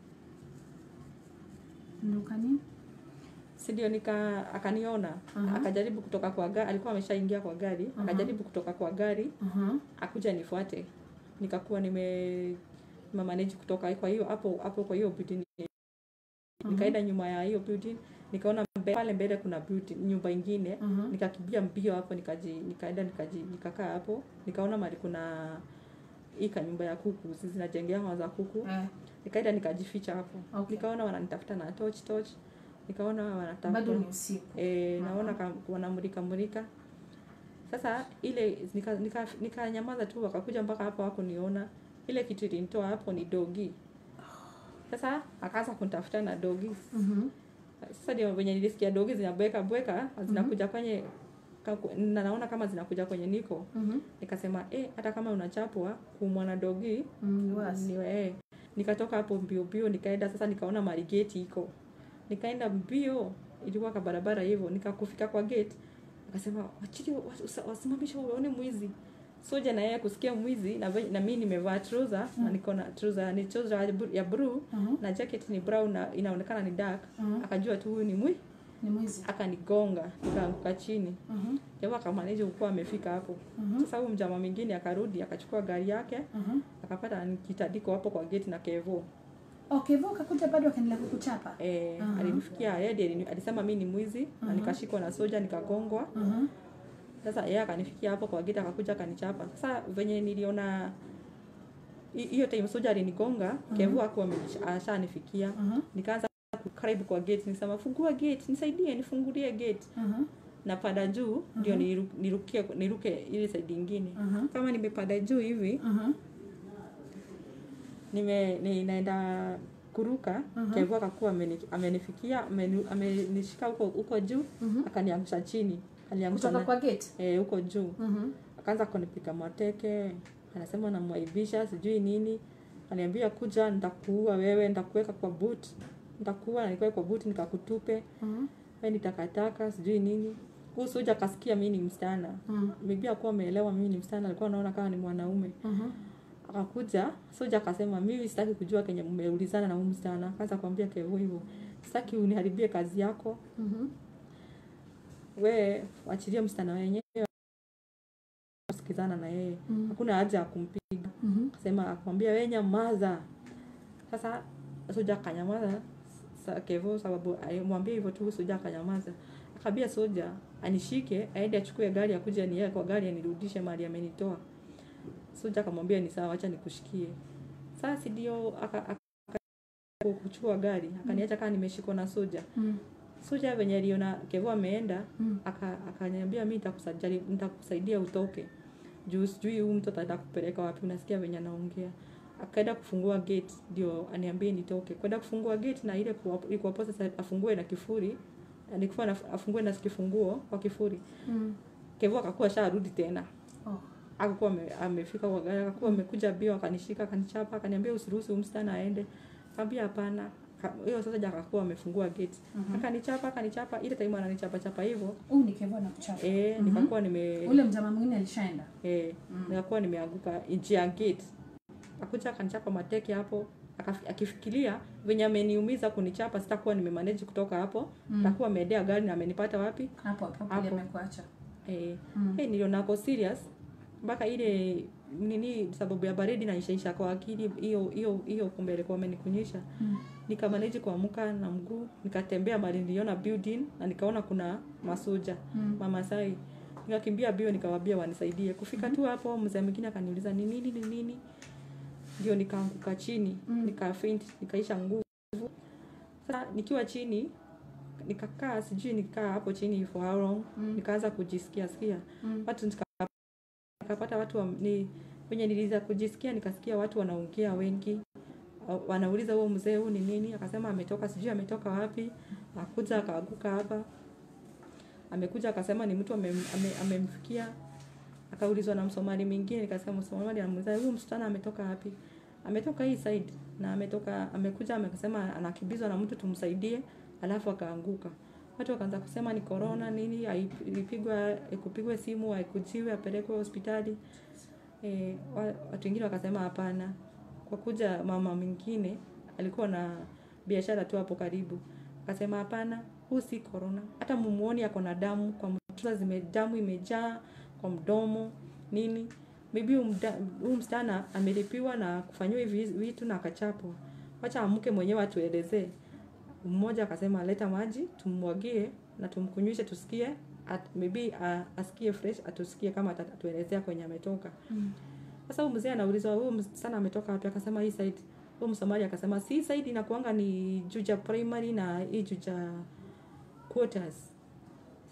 Si ndio akaniona. Akajaribu kutoka kwa gari, alikuwa ameshaingia kwa gari. Akajaribu kutoka kwa gari. Akuja nifuate. Nikakuwa manage kutoka kwa hiyo hapo kwa hiyo building. Nikaenda nyuma ya hiyo building, nikaona pale mbele kuna building, nyumba nyingine. Nikakimbia mbio hapo, nikakaa hapo. Nikaona mahali kuna nyumba ya kuku, zinajengea za kuku. Nikaenda nikajificha hapo. Nikaona wananitafuta na torch. Nikaona wanatafuta. Bado ni usiku. Naona wanamulika. Sasa ile nikanyamaza tu, wakakuja mpaka hapo hakuniona. Ile kitu ilinitoa hapo ni dogi. Sasa akaanza kunitafuta na dogi. Sasa ndio wenye nilisikia dogi zinabweka, zinakuja kwenye naona kama zinakuja kwenye niko. Nikasema hata kama unachapwa kumwana dogi ni wewe. Nikatoka hapo mbio nikaenda. Sasa nikaona mali gate iko. Nikaenda mbio, ilikuwa kwa barabara hivyo. Nikakufika kwa gate. Akasema wasimamisha uone mwizi. Soja na yeye kusikia mwizi na mimi nimevaa trouser na niko na trouser ya blue na jacket ni brown na inaonekana ni dark. Akajua tu huyu ni mwizi. Akanigonga, nikaanguka chini. Jamaa akamanage ukuwa amefika hapo. Sasa huyo mjamaa mwingine akarudi akachukua gari yake. Akapata kitadiko hapo kwa gate na Kevo. Kevo akakuja bado akaendelea kukuchapa. Alinifikia yeye alisema mimi ni mwizi na nikashikwa na soja nikagongwa. Sasa yeye akanifikia hapo kwa gate akakuja akanichapa. Sasa venye niliona hiyo time soja alinigonga, Kevo hakuwa ashanifikia. Nikaanza kukaribu kwa gate, nikasema fungua gate, nisaidie nifungulie gate. Napanda juu ndio niruke ile side nyingine. Kama nimepanda juu hivi, ninaenda kuruka. Kevo akakuwa amenifikia, amenishika huko juu, akaniangusha chini. Kutoka kwa gate? Huko juu. Akaanza kunipiga mateke. Anasema namwaibisha sijui nini. Ananiambia kuja nitakuua wewe, nitakuweka kwa boot. Nitakuua na nikuweke kwa boot nikakutupe. Wewe nitakataka sijui nini. Huyu soja akasikia mimi ni msichana. Maybe hakuwa ameelewa mimi ni msichana, alikuwa anaona kama ni mwanaume. Akakuja, soja akasema mimi sitaki kujua kenye mmeulizana na huyu msichana. Akaanza kumwambia Kevo hivyo. Sitaki uniharibie kazi yako. Wewe waachilie msichana wenyewe kusikizana na yeye. Hakuna haja ya kumpiga. Akasema akamwambia wewe nyamaza. Sasa soja akanyamaza. Kevo sababu alimwambia hivyo tu, soja akanyamaza. Akabia soja anishike aende achukue gari akuje niweke kwa gari anirudishe mahali amenitoa. Soja akamwambia ni sawa, acha nikushikie. Sasa ndio kuchukua gari akaniacha kama nimeshikwa na soja. Soja venye aliona Kevo ameenda, akaniambia mimi nitakusaidia utoke. Juu sijui huyu mtu ataenda kupeleka wapi, unasikia venye anaongea. Akaenda kufungua gate ndio aniambie nitoke. Kwenda kufungua gate na ile ilikuwa posa afungue na kifuri, alikuwa afungue na kifunguo kwa kifuri. Kevo akakuwa sharudi tena. Akakuwa amefika kwa gari, akakuwa amekuja bio, akanishika, akanichapa, akaniambia usiruhusu msichana aende. Nikamwambia hapana. Hiyo sasa akakuwa amefungua gate. Akanichapa ile time ananichapa hivyo. Ni Kevo na kuchapa. Nikakuwa ule mjamaa mwingine alishaenda. Nikakuwa nimeanguka nje ya gate. Akuja akanichapa mateke hapo. Akifikiria venye ameniumiza kunichapa sitakuwa nimemanage kutoka hapo. Nitakuwa ameendea gari na amenipata wapi? Hapo amekuacha. Niliona ako serious mpaka ile nini sababu ya baridi na ishaisha kwa akili hiyo kumbele kwa amenikunyisha. Nikamanage kuamka na mguu, nikatembea mahali niliona building na nikaona kuna masoja Mamasai. Nikakimbia bio nikawaambia wanisaidie. Kufika tu hapo mzee mwingine akaniuliza ni nini? Ndio nikaanguka chini, nikafaint, nikaisha nguvu. Sasa nikiwa chini nikakaa nikaa hapo chini for how long, nikaanza kujisikia watu nikapata watu wenye nilianza kujisikia, nikasikia watu wanaongea wengi, wanauliza huo mzee huu ni nini, akasema ametoka wapi, akuja akaanguka hapa, amekuja akasema ni mtu amemfikia. Akaulizwa na Msomali mwingine, nikasema Msomali anamuuliza huyu msichana ametoka wapi? Ametoka hii side na amekuja amesema anakimbizwa na mtu tumsaidie, alafu akaanguka. Watu wakaanza kusema ni corona nini, kupigwe simu, haikujiwe, apelekwe hospitali. Watu wengine wakasema hapana. Kwa kuja mama mwingine alikuwa na biashara tu hapo karibu. Akasema hapana, huu si corona. Hata mumuoni ako na damu kwa mtuza damu imejaa kwa mdomo nini. Maybe huyu msichana amelipiwa na kufanywa hivi vitu na akachapwa. Wacha amke mwenyewe atuelezee. Mmoja akasema leta maji tumwagie na tumkunywishe tusikie, maybe asikie fresh, atusikie kama atatuelezea kwenye ametoka. Sasa huyu mzee anaulizwa huyu msichana ametoka wapi? Akasema hii side. Huyu Msomali akasema si side inakuanga ni Juja primary na hii Juja quarters.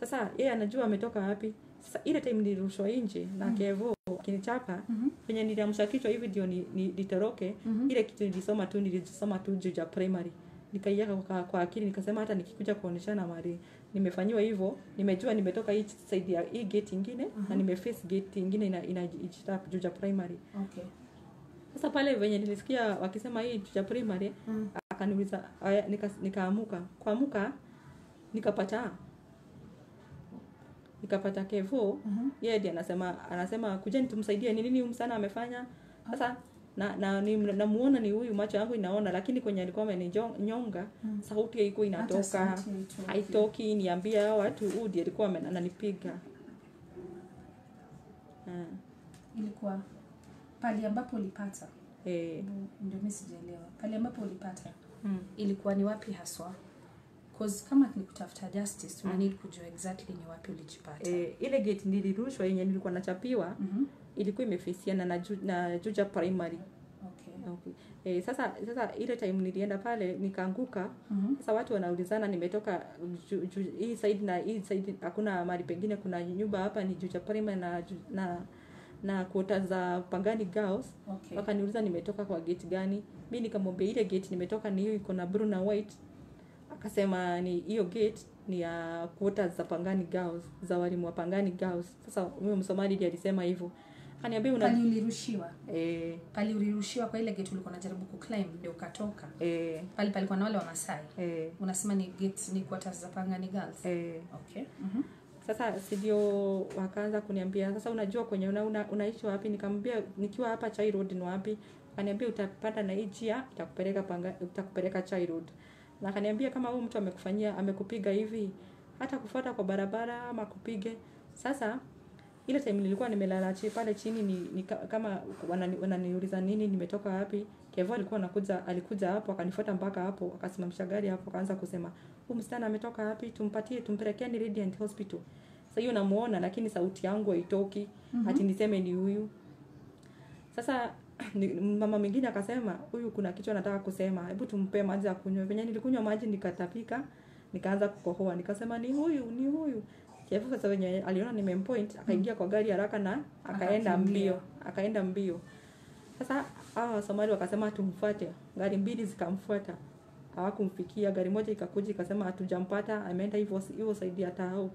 Sasa yeye anajua ametoka wapi. Sasa ile time nilirushwa nje na Kevo kinichapa, kwenye niliamsha kichwa hivi ndio nitoroke, ile kitu nilisoma tu Juja primary. Nikaiweka kwa akili, nikasema hata nikikuja kuoneshana mali nimefanywa hivyo, nimejua nimetoka hii side ya hii gate nyingine na nimeface gate nyingine ina Juja primary. Sasa pale venye nilisikia wakisema hii Juja primary, akaniuliza nikaamuka. Kuamuka nikapata Kevo, yeye ndiye anasema kujeni tumsaidie nini msana amefanya. Sasa namuona ni huyu, macho yangu inaona, lakini kwenye alikuwa ameninyonga sauti haiko inatoka, haitoki, niambia watu huyu ndiye alikuwa ananipiga. Ilikuwa pale ambapo ulipata ndio mimi sijaelewa pale ambapo ulipata ilikuwa ni wapi haswa? Cause kama ni kutafuta justice tuna need kujua exactly ni wapi ulijipata. Ile gate nilirushwa yenye nilikuwa nachapiwa ilikuwa imefisiana na Juja primary. Sasa ile time nilienda pale nikaanguka. Sasa watu wanaulizana nimetoka hii side na hii side, hakuna mahali pengine kuna nyumba hapa ni Juja primary na quota za Pangani Girls. Wakaniuliza nimetoka kwa gate gani. Mimi nikamwambia ile gate nimetoka ni hiyo iko na blue na white. Akasema ni hiyo gate ni ya quota za Pangani Girls, za walimu wa Pangani Girls. Sasa huyo Msomali ndiye alisema hivyo. Akaniambia pale ulirushiwa. Pale ulirushiwa kwa ile gate ulikuwa unajaribu kuclimb ndio ukatoka. Pale palikuwa na wale wa Masai. Unasema ni gate ni quarters za Pangani Girls. Sasa sio wakaanza kuniambia sasa unajua kwenye unaishi wapi? Nikamwambia nikiwa hapa Chai Road ni wapi? Akaniambia utapanda na hii njia itakupeleka Chai Road. Na akaniambia kama huyu mtu amekupiga hivi hata kufuata kwa barabara ama kupige. Sasa ile time nilikuwa nimelala pale chini ni kama wananiuliza nini nimetoka wapi. Kevo alikuja hapo akanifuata mpaka hapo, akasimamisha gari hapo, akaanza kusema huyu msichana ametoka wapi, tumpelekeni Radiant Hospital. Sasa hiyo namuona lakini sauti yangu haitoki, ati niseme ni huyu. Sasa mama mwingine akasema huyu kuna kitu anataka kusema, hebu tumpe maji ya kunywa. Venye nilikunywa maji nikatapika, nikaanza kukohoa, nikasema ni huyu. Kevo sasa wenye aliona nimempoint akaingia kwa gari haraka na akaenda mbio. Sasa Somali wakasema tumfuate, gari mbili zikamfuata. hawakumfikia. Gari moja ikakuja ikasema hatujampata, ameenda hivyo side ya Tao.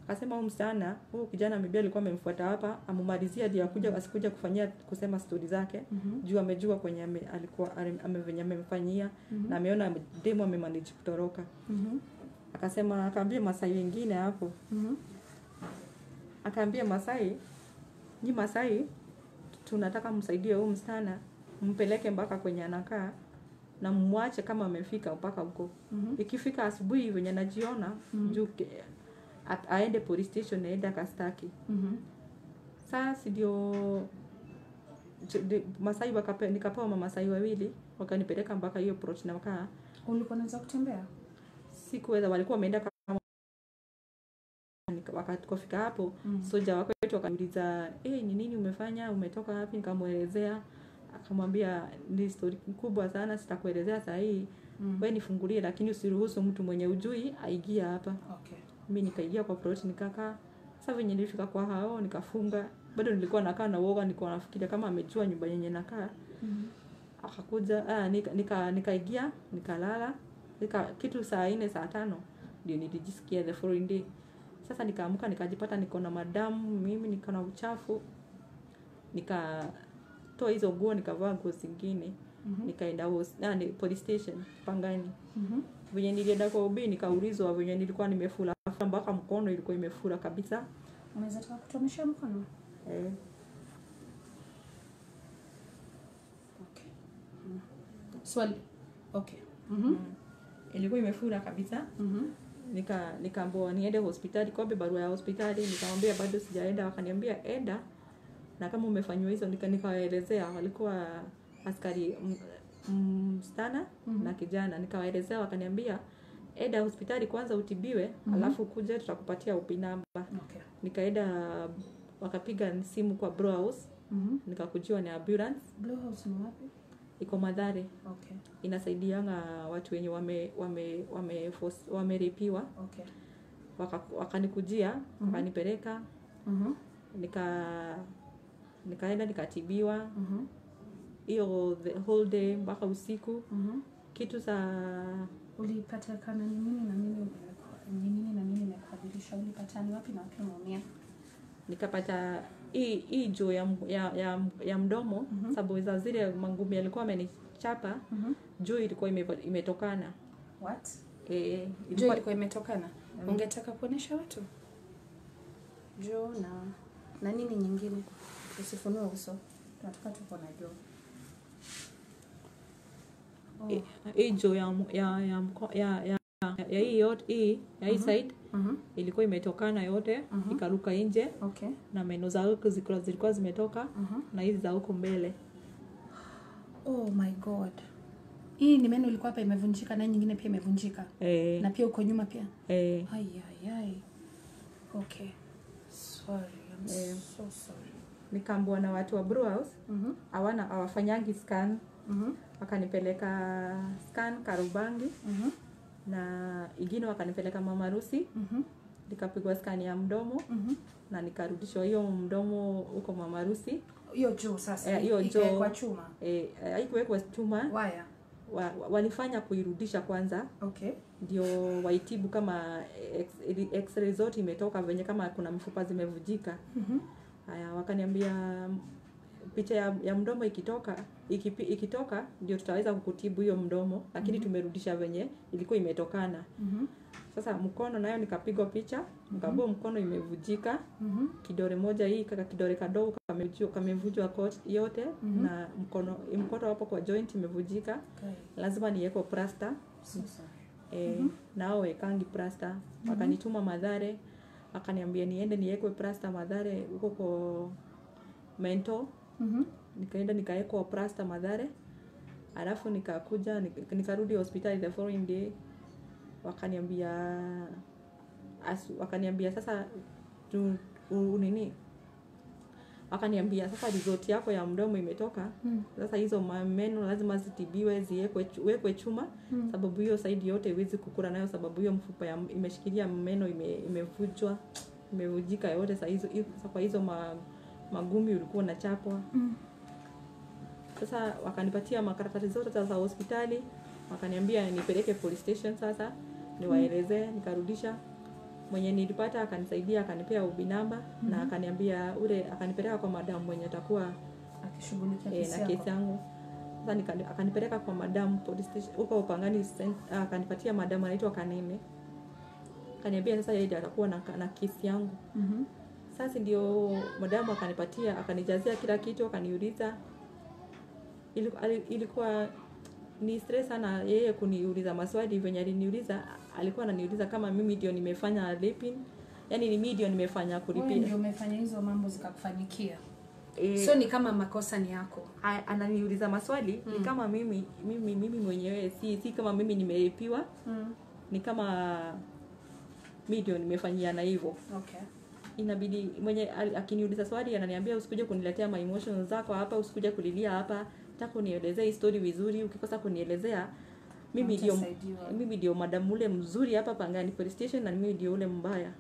Akasema huyu msichana, huyu kijana amebia alikuwa amemfuata hapa, amumalizia hadi akuja asikuja kusema story zake. Juu amejua kwenye alikuwa amevenye amemfanyia na ameona demo amemanage kutoroka. Akasema akaambia Masai wengine hapo. Akaambia Masai, ni Masai tunataka msaidie huyu msichana, mpeleke mpaka kwenye anakaa na mwache kama amefika mpaka huko. Ikifika asubuhi venye najiona juu aende police station aende akastaki. Sasa ndio Masai nikapewa Masai wawili wakanipeleka mpaka hiyo approach na wakaa. Ulikuwa unaanza kutembea? Sikuweza, walikuwa wameenda kama wakati kufika hapo. Soja wako wetu wakaniuliza, ni nini umefanya, umetoka wapi? Nikamwelezea. Akamwambia ni story kubwa sana, sitakuelezea saa hii. Wewe nifungulie, lakini usiruhusu mtu mwenye ujui aingie hapa. Okay. Mimi nikaingia kwa plot nikakaa. Sasa venye nilifika kwa hao nikafunga. Bado nilikuwa nakaa na woga, nilikuwa nafikiria kama amejua nyumba yenye nakaa. Akakuja nikaingia, nikalala. Kitu saa 4 saa 5 ndio nilijisikia the following day. Sasa nikaamka nikajipata niko na madamu, mimi niko na uchafu. Nikatoa hizo nguo nikavaa nguo zingine. Nikaenda police station Pangani. Venye nilienda kwa ubi nikaulizwa venye nilikuwa nimefura mpaka mkono ilikuwa imefura kabisa. Unaweza taka kutonesha mkono? Okay. Swali. Okay. Ilikuwa imefura kabisa. Nikaambiwa niende hospitali, kwa barua ya hospitali. Nikamwambia bado sijaenda, wakaniambia enda na kama umefanywa hizo. Nikawaelezea, walikuwa askari msichana na kijana. Nikawaelezea, wakaniambia enda hospitali kwanza utibiwe, alafu kuja tutakupatia OP number. Okay. Nikaenda wakapiga simu kwa Blue House. Nikakujiwa ni ambulance. Blue House ni wapi? Iko Mathare. Okay. Inasaidianga watu wenye wameripiwa. Okay. Wakanikujia, wakanipeleka. Nikaenda nikatibiwa. Hiyo the whole day mpaka usiku. Kitu za ulipata kana ni nini na nini imekubadilisha? Ulipata ni wapi na wapi umeumia? Nikapata hii juu ya mdomo. Sababu za zile mangumi alikuwa amenichapa. Juu ilikuwa imetokana. What? Juu ilikuwa imetokana. Ungetaka kuonesha watu? Juu na nini nyingine? Usifunue uso. Tunataka tuko na juu. Hii juu ya hii side ilikuwa imetokana yote. Ikaruka nje. Okay. Na meno za huko zilikuwa zimetoka. Na hizi za huko mbele. Oh my god. Hii ni meno ilikuwa hapa imevunjika na nyingine pia imevunjika. Na pia uko nyuma pia. Ai. Okay. Sorry. I'm so sorry. Nikaambiwa na watu wa Blue House. Hawafanyangi scan. Wakanipeleka scan Karubangi. Na ingine wakanipeleka Mama Rusi. Nikapigwa scan ya mdomo. Na nikarudishwa hiyo mdomo huko Mama Rusi. Hiyo juu sasa. Hiyo juu kwa chuma. Haikuwekwa chuma. Waya. Walifanya kuirudisha kwanza. Okay. Ndio waitibu kama x-ray zote imetoka venye kama kuna mifupa zimevujika. Haya wakaniambia picha ya mdomo ikitoka ndio tutaweza kukutibu hiyo mdomo, lakini tumerudisha venye ilikuwa imetokana. Sasa mkono nayo nikapigwa picha, mkabua mkono imevujika. Kidole moja hii kidole kadogo kamevujwa yote. Na mkono hapo kwa joint imevujika. Lazima niweke plaster. Nao wekangi plaster. Wakanituma Mathare. Akaniambia niende niwekwe plaster Mathare huko kwa Mento. Nikaenda nikawekwa plaster Mathare. Alafu nikakuja nikarudi hospitali the following day. Wakaniambia sasa wakaniambia sasa result yako ya mdomo imetoka. Sasa hizo meno lazima zitibiwe, ziwekwe chuma. Sababu hiyo side yote iwezi kukula nayo, sababu hiyo mfupa imeshikilia meno imevujika yote. Sasa kwa hizo magumi ulikuwa unachapwa. Sasa wakanipatia makaratasi zote za hospitali. Wakaniambia nipeleke police station sasa niwaelezee. Nikarudisha, mwenye nilipata akanisaidia, akanipea ubi namba na akaniambia akanipeleka kwa madam mwenye atakuwa akishughulikia na kesi yangu. Sasa akanipeleka kwa madam police station huko Pangani, akanipatia madam anaitwa Kanene. Akaniambia sasa yeye atakuwa na kesi yangu. Sasa ndio madam akanipatia, akanijazia kila kitu, akaniuliza. Ilikuwa ni stress sana yeye kuniuliza maswali. Venye aliniuliza, alikuwa ananiuliza kama mimi ndio nimefanya raping, yani ni mimi ndio nimefanya kulipia. Wewe ndio umefanya hizo mambo zikakufanyikia. So ni kama makosa ni yako. Ananiuliza maswali ni kama mimi mwenyewe si kama mimi nimeipiwa. Ni kama mimi ndio nimefanyia na hivyo. Okay. Inabidi mwenye akiniuliza swali ananiambia usikuje kuniletea my emotions zako hapa, usikuje kulilia hapa. Nataka unielezee story vizuri, ukikosa kunielezea mimi ndio madam ule mzuri hapa Pangani police station na mimi ndio ule mbaya.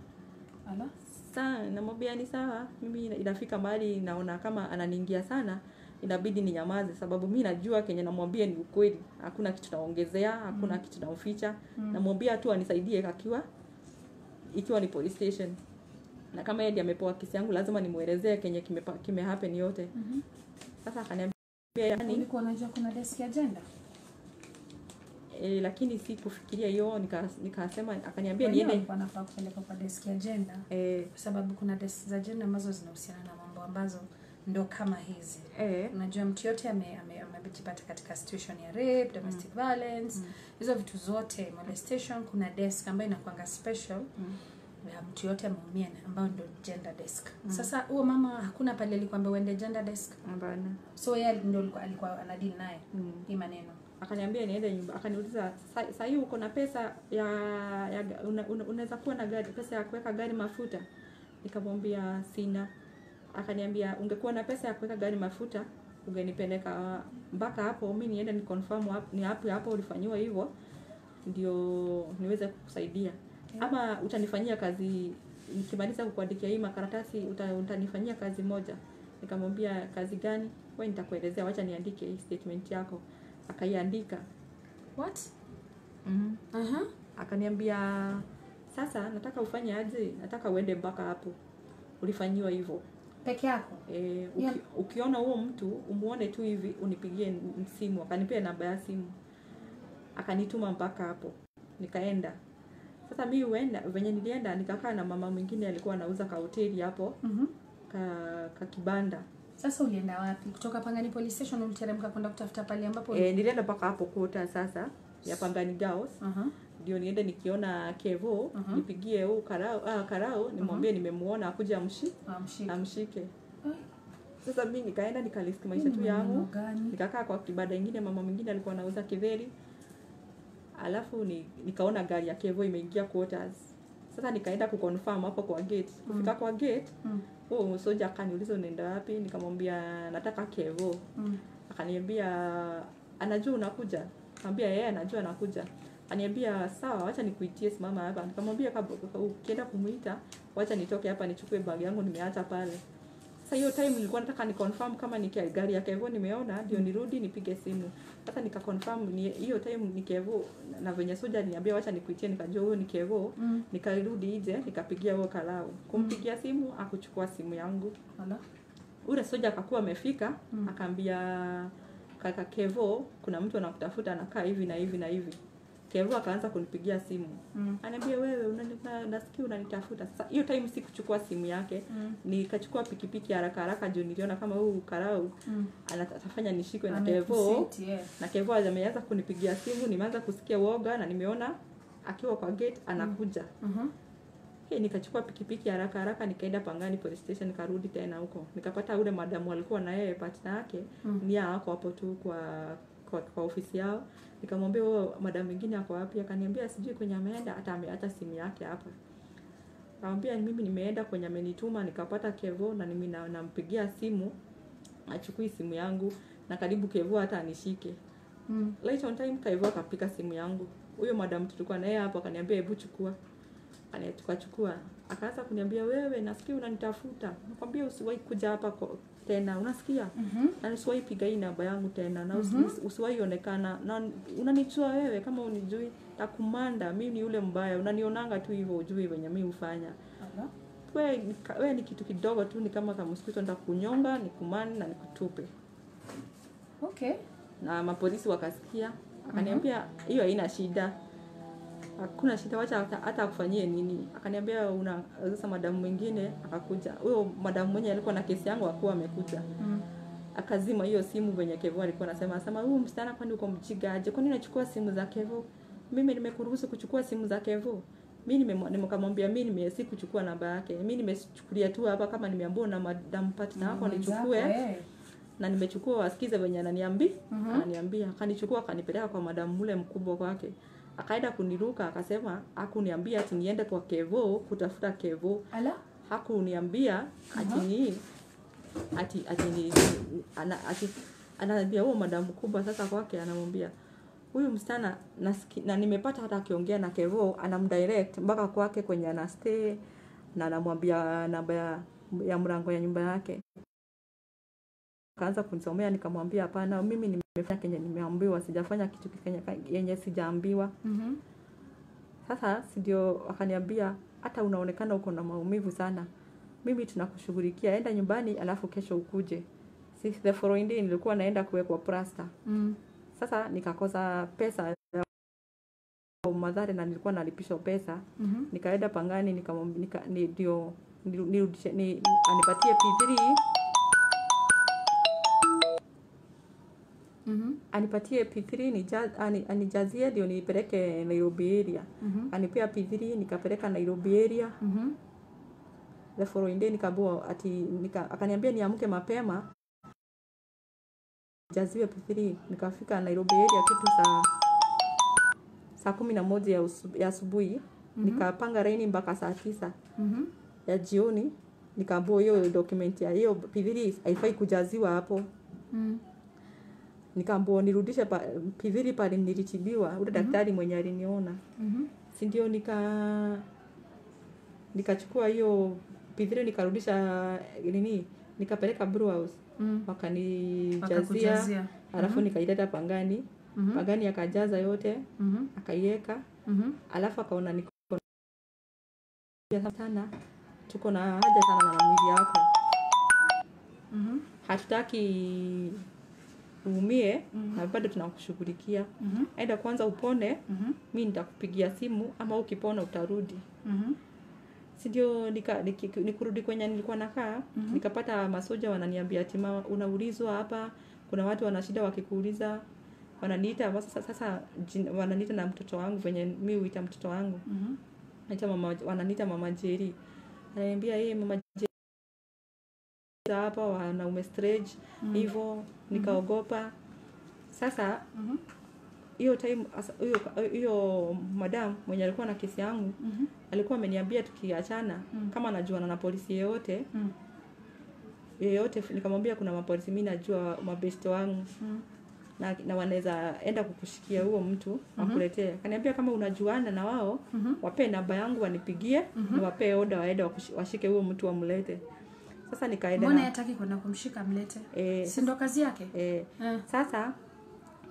Ala? Sasa namwambia ni sawa, mimi inafika mahali naona kama ananiingia sana, inabidi ninyamaze sababu mimi najua kenye namwambia ni ukweli. Hakuna kitu naongezea, hakuna kitu naoficha. Namwambia tu anisaidie ikiwa ni police station. Na kama yeye amepoa kesi yangu lazima nimuelezee kenye kime happen yote. Sasa akaniambia yani ulikuwa unajua kuna desk agenda? Lakini si kufikiria hiyo, nikasema akaniambia niende wanafaa kupeleka kwa desk agenda. Kwa sababu kuna desk agenda ambazo zinahusiana na mambo ambazo ndo kama hizi. Unajua mtu yote amejipata katika situation ya rape, domestic violence, hizo vitu zote, molestation, kuna desk ambayo inakuanga special. Ya mtu yote ameumia ambayo ndio gender desk. Sasa huo mama hakuna pale alikwambia uende gender desk? Hapana. So yeye ndio alikuwa anadili naye hii maneno. Akaniambia niende nyumba, akaniuliza sasa hivi uko na pesa unaweza kuwa na gari, pesa ya kuweka gari mafuta? Nikamwambia sina. Akaniambia ungekuwa na pesa ya kuweka gari mafuta ungenipeleka mpaka hapo mimi niende ni confirm ni hapo ulifanywa hivyo ndio niweze kukusaidia. Ama utanifanyia kazi nikimaliza kukuandikia hii makaratasi utanifanyia kazi moja. Nikamwambia kazi gani? Wewe nitakuelezea, acha niandike hii statement yako. Akaiandika. What? Akaniambia sasa nataka ufanye aje? Nataka uende mpaka hapo ulifanywa hivyo. Peke yako? Ukiona huo mtu umuone tu hivi unipigie simu. Akanipea namba ya simu. Akanituma mpaka hapo. Nikaenda. Sasa mimi venye nilienda nikakaa na mama mwingine alikuwa anauza ka hoteli hapo. Ka kibanda. Sasa ulienda wapi? Kutoka Pangani police station uliteremka kwenda kutafuta pale ambapo nilienda mpaka hapo kota sasa ya Pangani Girls. Ndio niende nikiona Kevo, nipigie huo karao nimwambie nimemuona akuja amshike. Sasa mimi nikaenda nikalisk maisha tu yangu. Nikakaa kwa kibanda kingine mama mwingine alikuwa anauza kiveri. Alafu nikaona gari ya Kevo imeingia quarters. Sasa nikaenda kuconfirm hapo kwa gate. Kufika kwa gate, soja akaniuliza unaenda wapi? Nikamwambia nataka Kevo. Akaniambia anajua unakuja? Nikamwambia yeye anajua nakuja. Akaniambia sawa, acha nikuitie simama hapa. Nikamwambia ukienda kumuita, acha nitoke hapa nichukue bag yangu nimeacha pale. Sasa hiyo time nilikuwa nataka ni confirm kama ni gari ya Kevo nimeona ndio nirudi nipige simu. Sasa nika confirm hiyo time ni Kevo na venye soja aliniambia acha nikuitie nikajua huyo ni Kevo. Nikarudi nje nikapigia huo Karao. Kumpigia simu akuchukua simu yangu. Ule soja akakuwa amefika akaambia kaka Kevo kuna mtu anakutafuta anakaa hivi na hivi na hivi. Kevo akaanza kunipigia simu. Ananiambia wewe nasikia unanitafuta. Sasa hiyo time sikuchukua simu yake. Nikachukua pikipiki haraka juu niliona kama huyu Karao anatafanya nishikwe na Kevo. Na Kevo ameanza kunipigia simu, nimeanza kusikia woga na nimeona akiwa kwa gate anakuja. Nikachukua pikipiki haraka nikaenda Pangani police station nikarudi tena huko. Nikapata ule madamu alikuwa na yeye partner yake ni yako hapo tu kwa ofisi yao. Nikamwambia madam mwingine ako wapi? Akaniambia sijui kwenye ameenda, hata ameacha simu yake hapa. Nikamwambia mimi nimeenda kwenye amenituma nikapata Kevo na mimi nampigia simu achukui simu yangu na karibu Kevo hata anishike. Late on time Kevo akapika simu yangu. Huyo madam tulikuwa na yeye hapo akaniambia hebu chukua. tukachukua. Akaanza kuniambia wewe nasikia unanitafuta. Nakwambia usiwahi kuja hapa tena. Unasikia? Na usiwahi piga hii namba yangu tena. Na usiwahi onekana. Na unanijua wewe kama unijui takumanda. Mimi ni yule mbaya. Unanionanga tu hivyo ujui venye mimi hufanya. Wewe ni kitu kidogo tu ni kama mosquito nitakunyonga, nikumani na nikutupe. Okay. Na mapolisi wakasikia. Akaniambia hiyo haina shida. Hakuna shida, wacha hata akufanyie nini. Akaniambia sasa madamu mwingine akakuja. Huyo madamu mwenye alikuwa na kesi yangu hakuwa amekuja. Akazima hiyo simu venye Kevo alikuwa anasema huyu msichana kwani uko mjinga aje? Kwani unachukua simu za Kevo? Mimi nimekuruhusu kuchukua simu za Kevo. Mimi nimekamwambia mimi si kuchukua namba yake. Mimi nimechukulia tu hapa kama nimeambiwa na madam partner wako nichukue. Na nimechukua wasikize venye ananiambia. Akanichukua akanipeleka kwa madam ule mkubwa kwake. Akaenda kuniruka akasema hakuniambia ati niende kwa Kevo kutafuta Kevo. Hakuniambia ati ananiambia huyo madam mkubwa sasa kwake anamwambia huyu msichana na nimepata hata akiongea na Kevo anamdirect mpaka kwake kwenye ana stay na anamwambia namba ya mlango ya nyumba yake. Akaanza kunisomea nikamwambia hapana mimi nimefanya kenye nimeambiwa sijafanya kitu yenye sijaambiwa. Sasa ndio akaniambia hata unaonekana uko na maumivu sana. Mimi tunakushughulikia enda nyumbani alafu kesho ukuje. The following day nilikuwa naenda kuwekwa plaster. Sasa nikakosa pesa Mathare na nilikuwa nalipishwa pesa. Nikaenda Pangani nikamwambia ndio nirudishe anipatie P3. Anipatie P3 anijazie ndio nipeleke Nairobi area. Anipea P3 nikapeleka Nairobi area. The following day nikaambiwa akaniambia niamke mapema jaziwe P3. Nikafika Nairobi area kitu saa 11 ya asubuhi. Nikapanga raini mpaka saa 9 ya jioni. Nikaambiwa hiyo document ya hiyo P3 haifai kujaziwa hapo. Nikaambiwa nirudishe P3 pale nilitibiwa ule daktari mwenye aliniona. Si ndio nikachukua hiyo P3 nikarudisha nikapeleka Brew House. Wakanijazia alafu nikaileta Pangani. Pangani akajaza yote akaiweka. Alafu akaona niko sana tuko na haja sana na mwili yako. Hatutaki uumie na bado tunakushughulikia. Aenda kwanza upone, mimi nitakupigia simu ama ukipona utarudi. Si ndio nikurudi kwenye nilikuwa nakaa, nikapata masoja wananiambia ati unaulizwa hapa, kuna watu wana shida wakikuuliza, wananiita sasa wananiita na mtoto wangu venye mimi huita mtoto wangu. Wananiita mama Jerry. Ananiambia mama Jerry hapa wanaume stage hivyo nikaogopa. Sasa hiyo time hiyo madam mwenye alikuwa na kesi yangu alikuwa ameniambia tukiachana kama najuana na polisi yeyote nikamwambia kuna mapolisi mimi najua mabesti wangu na wanaweza enda kukushikia huo mtu wakuletee. Akaniambia kama unajuana na wao wape namba yangu wanipigie na wape order waende washike huo mtu wamlete. Sasa nikaenda. Mbona hataki kwenda kumshika mlete? Si ndo kazi yake? Sasa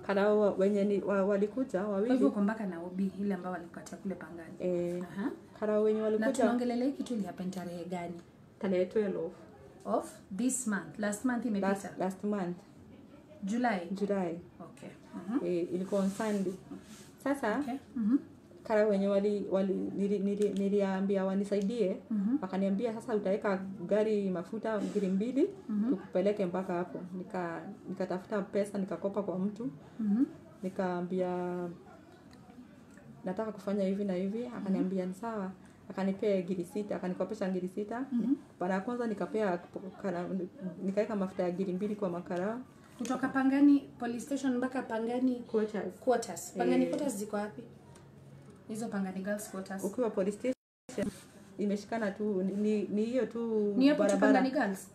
karao wenye walikuja wawili. Hivyo kumbaka na Obi ile ambao walikupatia kule Pangani. Karao wenye walikuja. Na tunaongelelea hiki kitu ilihappen tarehe gani? Tarehe 12 of this month. Last month imepita. Last month. July. Okay. Ilikuwa on Sunday. Sasa karao wenye niliambia wanisaidie. Wakaniambia sasa utaweka gari mafuta ngiri 2 tukupeleke mpaka hapo. Nikatafuta pesa nikakopa kwa mtu. Nikaambia nataka kufanya hivi na hivi. Akaniambia ni sawa. Akanipea ngiri 6, akanikopesha ngiri 6. Baada ya kwanza nikaweka mafuta ya ngiri 2 kwa makarao. Kutoka Pangani police station mpaka Pangani quarters. Pangani quarters ziko wapi? Hizo Pangani girls quarters. Ukiwa police station imeshikana tu ni hiyo tu ni hapo tu Pangani girls.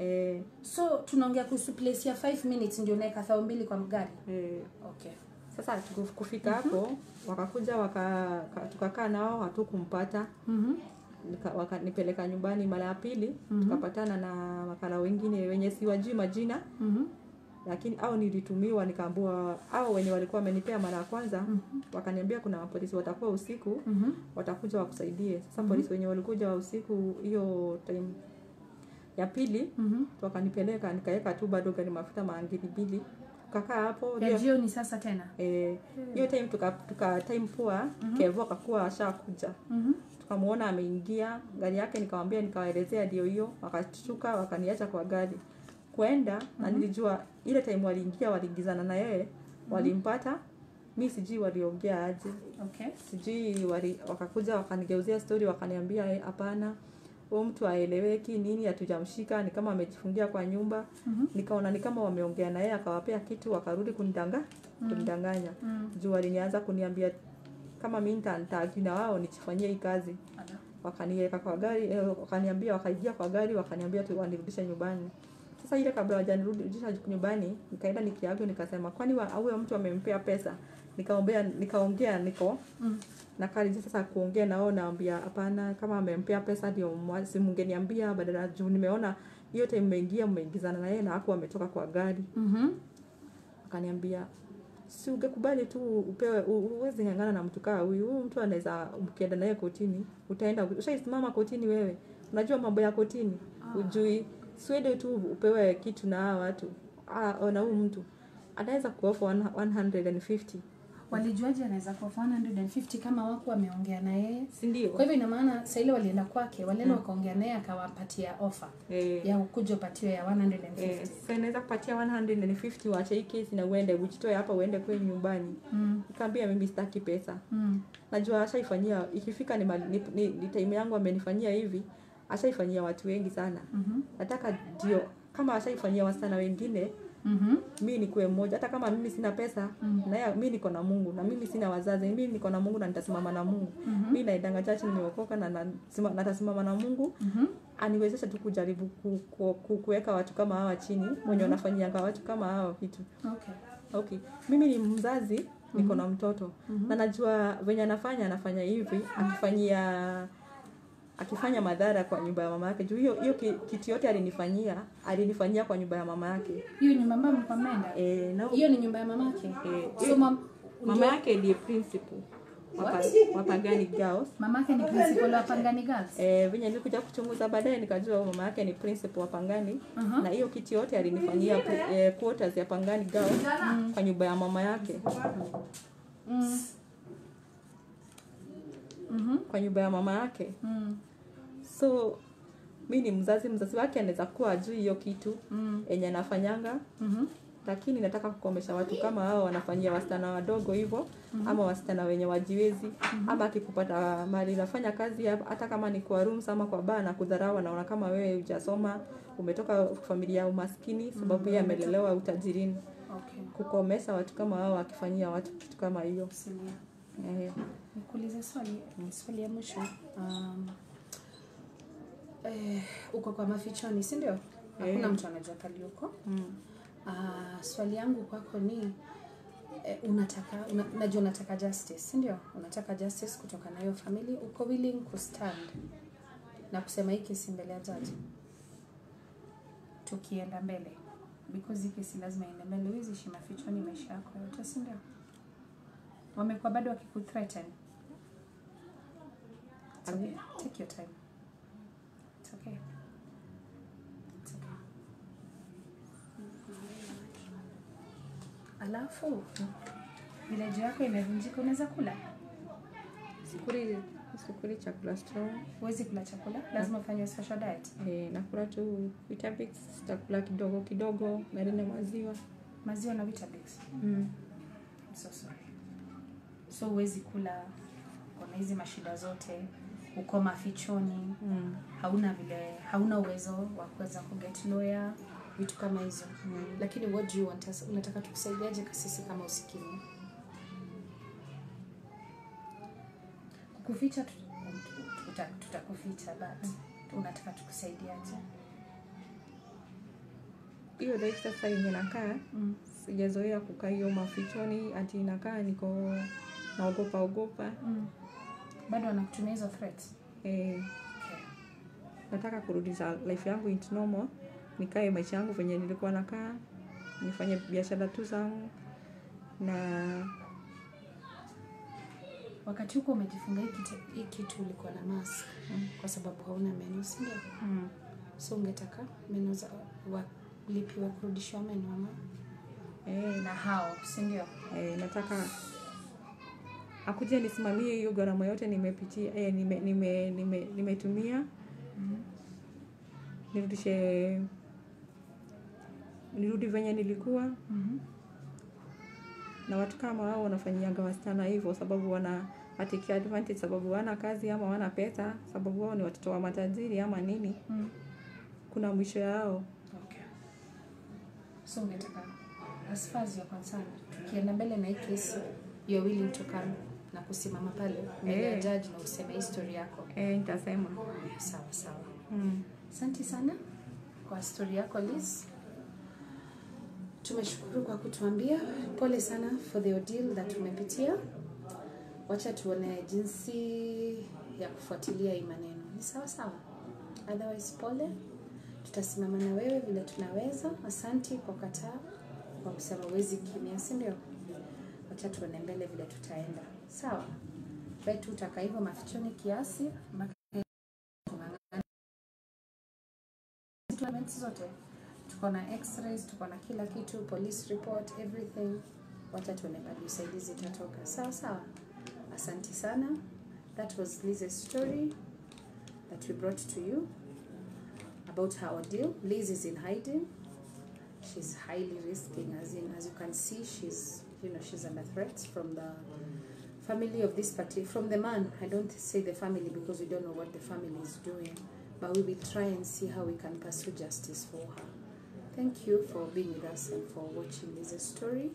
So tunaongea kuhusu place ya 5 minutes ndio naeka 2,000 kwa gari. Okay. Sasa kufika hapo wakakuja tukakaa nao hatukumpata. Wakanipeleka nyumbani mara ya pili, tukapatana na wakala wengine wenye siwajui majina. Lakini au nilitumiwa nikaambiwa au wenye walikuwa wamenipea mara ya kwanza wakaniambia kuna polisi watakuwa usiku watakuja wakusaidie. Sasa polisi wenye walikuja wa usiku hiyo time ya pili wakanipeleka nikaweka tu bado gari mafuta maangili mbili. Tukakaa hapo ya jioni sasa tena. Hiyo time tuka time poa Kevo akakuwa ashakuja. Tukamuona ameingia gari yake, nikamwambia nikawaelezea ndio hiyo, wakashuka wakaniacha kwa gari kwenda. Na nilijua ile time waliingia waliingizana na yeye walimpata, mimi sijui waliongea aje. Sijui wakakuja wakanigeuzia story wakaniambia hapana huyo mtu aeleweki nini, hatujamshika, ni kama amejifungia kwa nyumba. Nikaona ni kama wameongea na yeye akawapea kitu wakarudi kunidanganya. Juu walinianza kuniambia kama mimi nitaagina wao nichifanyie hii kazi. Wakaniweka kwa gari, wakaniambia wakaingia kwa gari wakaniambia tu wanirudishe nyumbani. Sasa ile kabla hawajanirudisha nyumbani nikaenda nikiaga nikasema kwani huyo mtu amempea pesa? Nikaongea na kali sasa kuongea nao naambia hapana, kama amempea pesa ndio mngeniambia badala juu nimeona hiyo time mmeingizana na yeye na hapo ametoka kwa gari. Akaniambia si ungekubali tu upewe, uweze ngangana na mtu kaa huyu mtu anaweza ukienda naye kotini utaenda ushasimama kotini wewe unajua mambo ya kotini ujui, siwede tu upewe kitu na hawa watu na huyu mtu anaweza kuofa 150. Walijuaje anaweza kuofa 150 kama wako wameongea na yeye? Si ndio? Kwa hivyo ina maana sasa ile walienda kwake walienda wakaongea naye akawapatia offer ya kuja upatiwe ya 150. Sasa inaweza kupatia 150 waache hii kesi na uende ujitoe hapa uende kwa nyumbani. Nikamwambia mimi sitaki pesa. Najua ashaifanyia ikifika ni time yangu amenifanyia hivi, ashaifanyia watu wengi sana. Nataka ndio kama ashaifanyia wasichana wengine mimi nikuwe mmoja, hata kama mimi sina pesa na mimi niko na Mungu na mimi sina wazazi, mimi niko na Mungu na nitasimama na Mungu. Mimi naendanga church nimeokoka na natasimama na Mungu. Aniwezesha tu kujaribu kuweka watu kama hawa chini mwenye wanafanyia watu kama hawa vitu. Okay. Mimi ni mzazi, niko na mtoto na najua venye anafanya hivi akifanya madhara kwa nyumba ya mama yake. Juu hiyo kitu yote alinifanyia kwa nyumba ya mama yake. Hiyo nyumba ambayo mnaenda? Hiyo ni nyumba ya mama yake. So mama yake ndiye principal wa Pangani Girls. Mama yake ni principal wa Pangani Girls. Venye nilikuja kuchunguza baadaye nikajua mama yake ni principal wa Pangani. Na hiyo kitu yote alinifanyia quarters ya Pangani Girls kwa nyumba ya mama yake. Kwa nyumba ya mama yake. So mimi ni mzazi wake anaweza kuwa ajui hiyo kitu yenye anafanyanga. Lakini nataka kukomesha watu kama hao wanafanyia wasichana wadogo hivyo ama wasichana wenye wajiwezi ama akikupata mali nafanya kazi hata kama ni kwa rooms ama kwa bar na kudharau naona kama wewe hujasoma umetoka familia ya umaskini sababu yeye amelelewa utajirini. Kukomesha watu kama hao wakifanyia watu kitu kama hiyo. Nikuulize swali ya mwisho. Uko kwa mafichoni, si ndio? Hakuna mtu anajua pale uko. Swali yangu kwako ni najua unataka justice, si ndio? Unataka justice kutoka na hiyo family, uko willing ku stand na kusema hii kesi mbele ya judge tukienda mbele, because hii kesi lazima iende mbele. Huwezi ishi mafichoni maisha yako yote, si ndio? Wamekuwa bado wakikuthreaten. Okay. Take your time. It's okay. Alafu village yako imevunjika, unaweza kula? Sikuli chakula strong. Huwezi kula chakula, lazima ufanye special diet. Nakula tu Vitabix, chakula kidogo, marine maziwa na Vitabix. I'm so sorry. So huwezi kula, kuna hizi mashida zote, uko mafichoni, hauna uwezo wa kuweza kuget lawyer, vitu kama hizo. Lakini what do you want us? Unataka tukusaidiaje sisi kama Usikimya? Kukuficha tutakuficha, but unataka tukusaidiaje? hiyo life sasa yenye nakaa sijazoea kukaa hiyo mafichoni ati nakaa niko naogopa. Bado wanakutumia hizo threats? Nataka kurudisha life yangu into normal, nikae maisha yangu venye nilikuwa nakaa, nifanye biashara tu zangu. Na wakati huko umejifunga hii kitu ulikuwa na mask kwa sababu hauna meno, si ndio? So ungetaka meno za walipiwe kurudishwa meno ama? Na hao, si ndio? Nataka akuje nisimamie hiyo gharama yote nimepitia, nimetumia. Nirudi venye nilikuwa. Na watu kama wao wanafanyianga wasichana hivyo sababu wana take advantage, sababu wana kazi ama wana pesa, sababu wao ni watoto wa matajiri ama nini. Kuna mwisho yao. So ungetaka as far as you're concerned, tukienda mbele na hii kesi, you're willing to come na kusimama pale mbele ya judge na useme history yako? Nitasema. Sawa. Asante sana kwa story yako Liz. Tumeshukuru kwa kutuambia. Pole sana for the ordeal that tumepitia. Wacha tuone jinsi ya kufuatilia hii maneno. Ni sawa. Otherwise pole. Tutasimama na wewe vile tunaweza. Asante kwa kataa, kwa kusema wezi kimya, si ndio? Wacha tuone mbele vile tutaenda. Sawa. Betu utaka hivyo mafichoni kiasi. Zote. Tuko na x-rays, tuko na kila kitu, police report, everything. Wacha tuone bado usaidizi itatoka. Sawa. Asante sana. That was Liz's story that we brought to you about her ordeal. Liz is in hiding. She's highly risking, as you can see, she's under threat from the family of this party, from the man. I don't say the family because we don't know what the family is doing, but we will try and see how we can pursue justice for her. Thank you for being with us and for watching this story.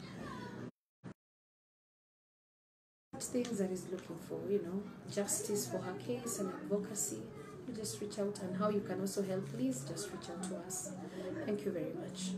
Things that is looking for, justice for her case and advocacy. You just reach out, and how you can also help, please just reach out to us. Thank you very much.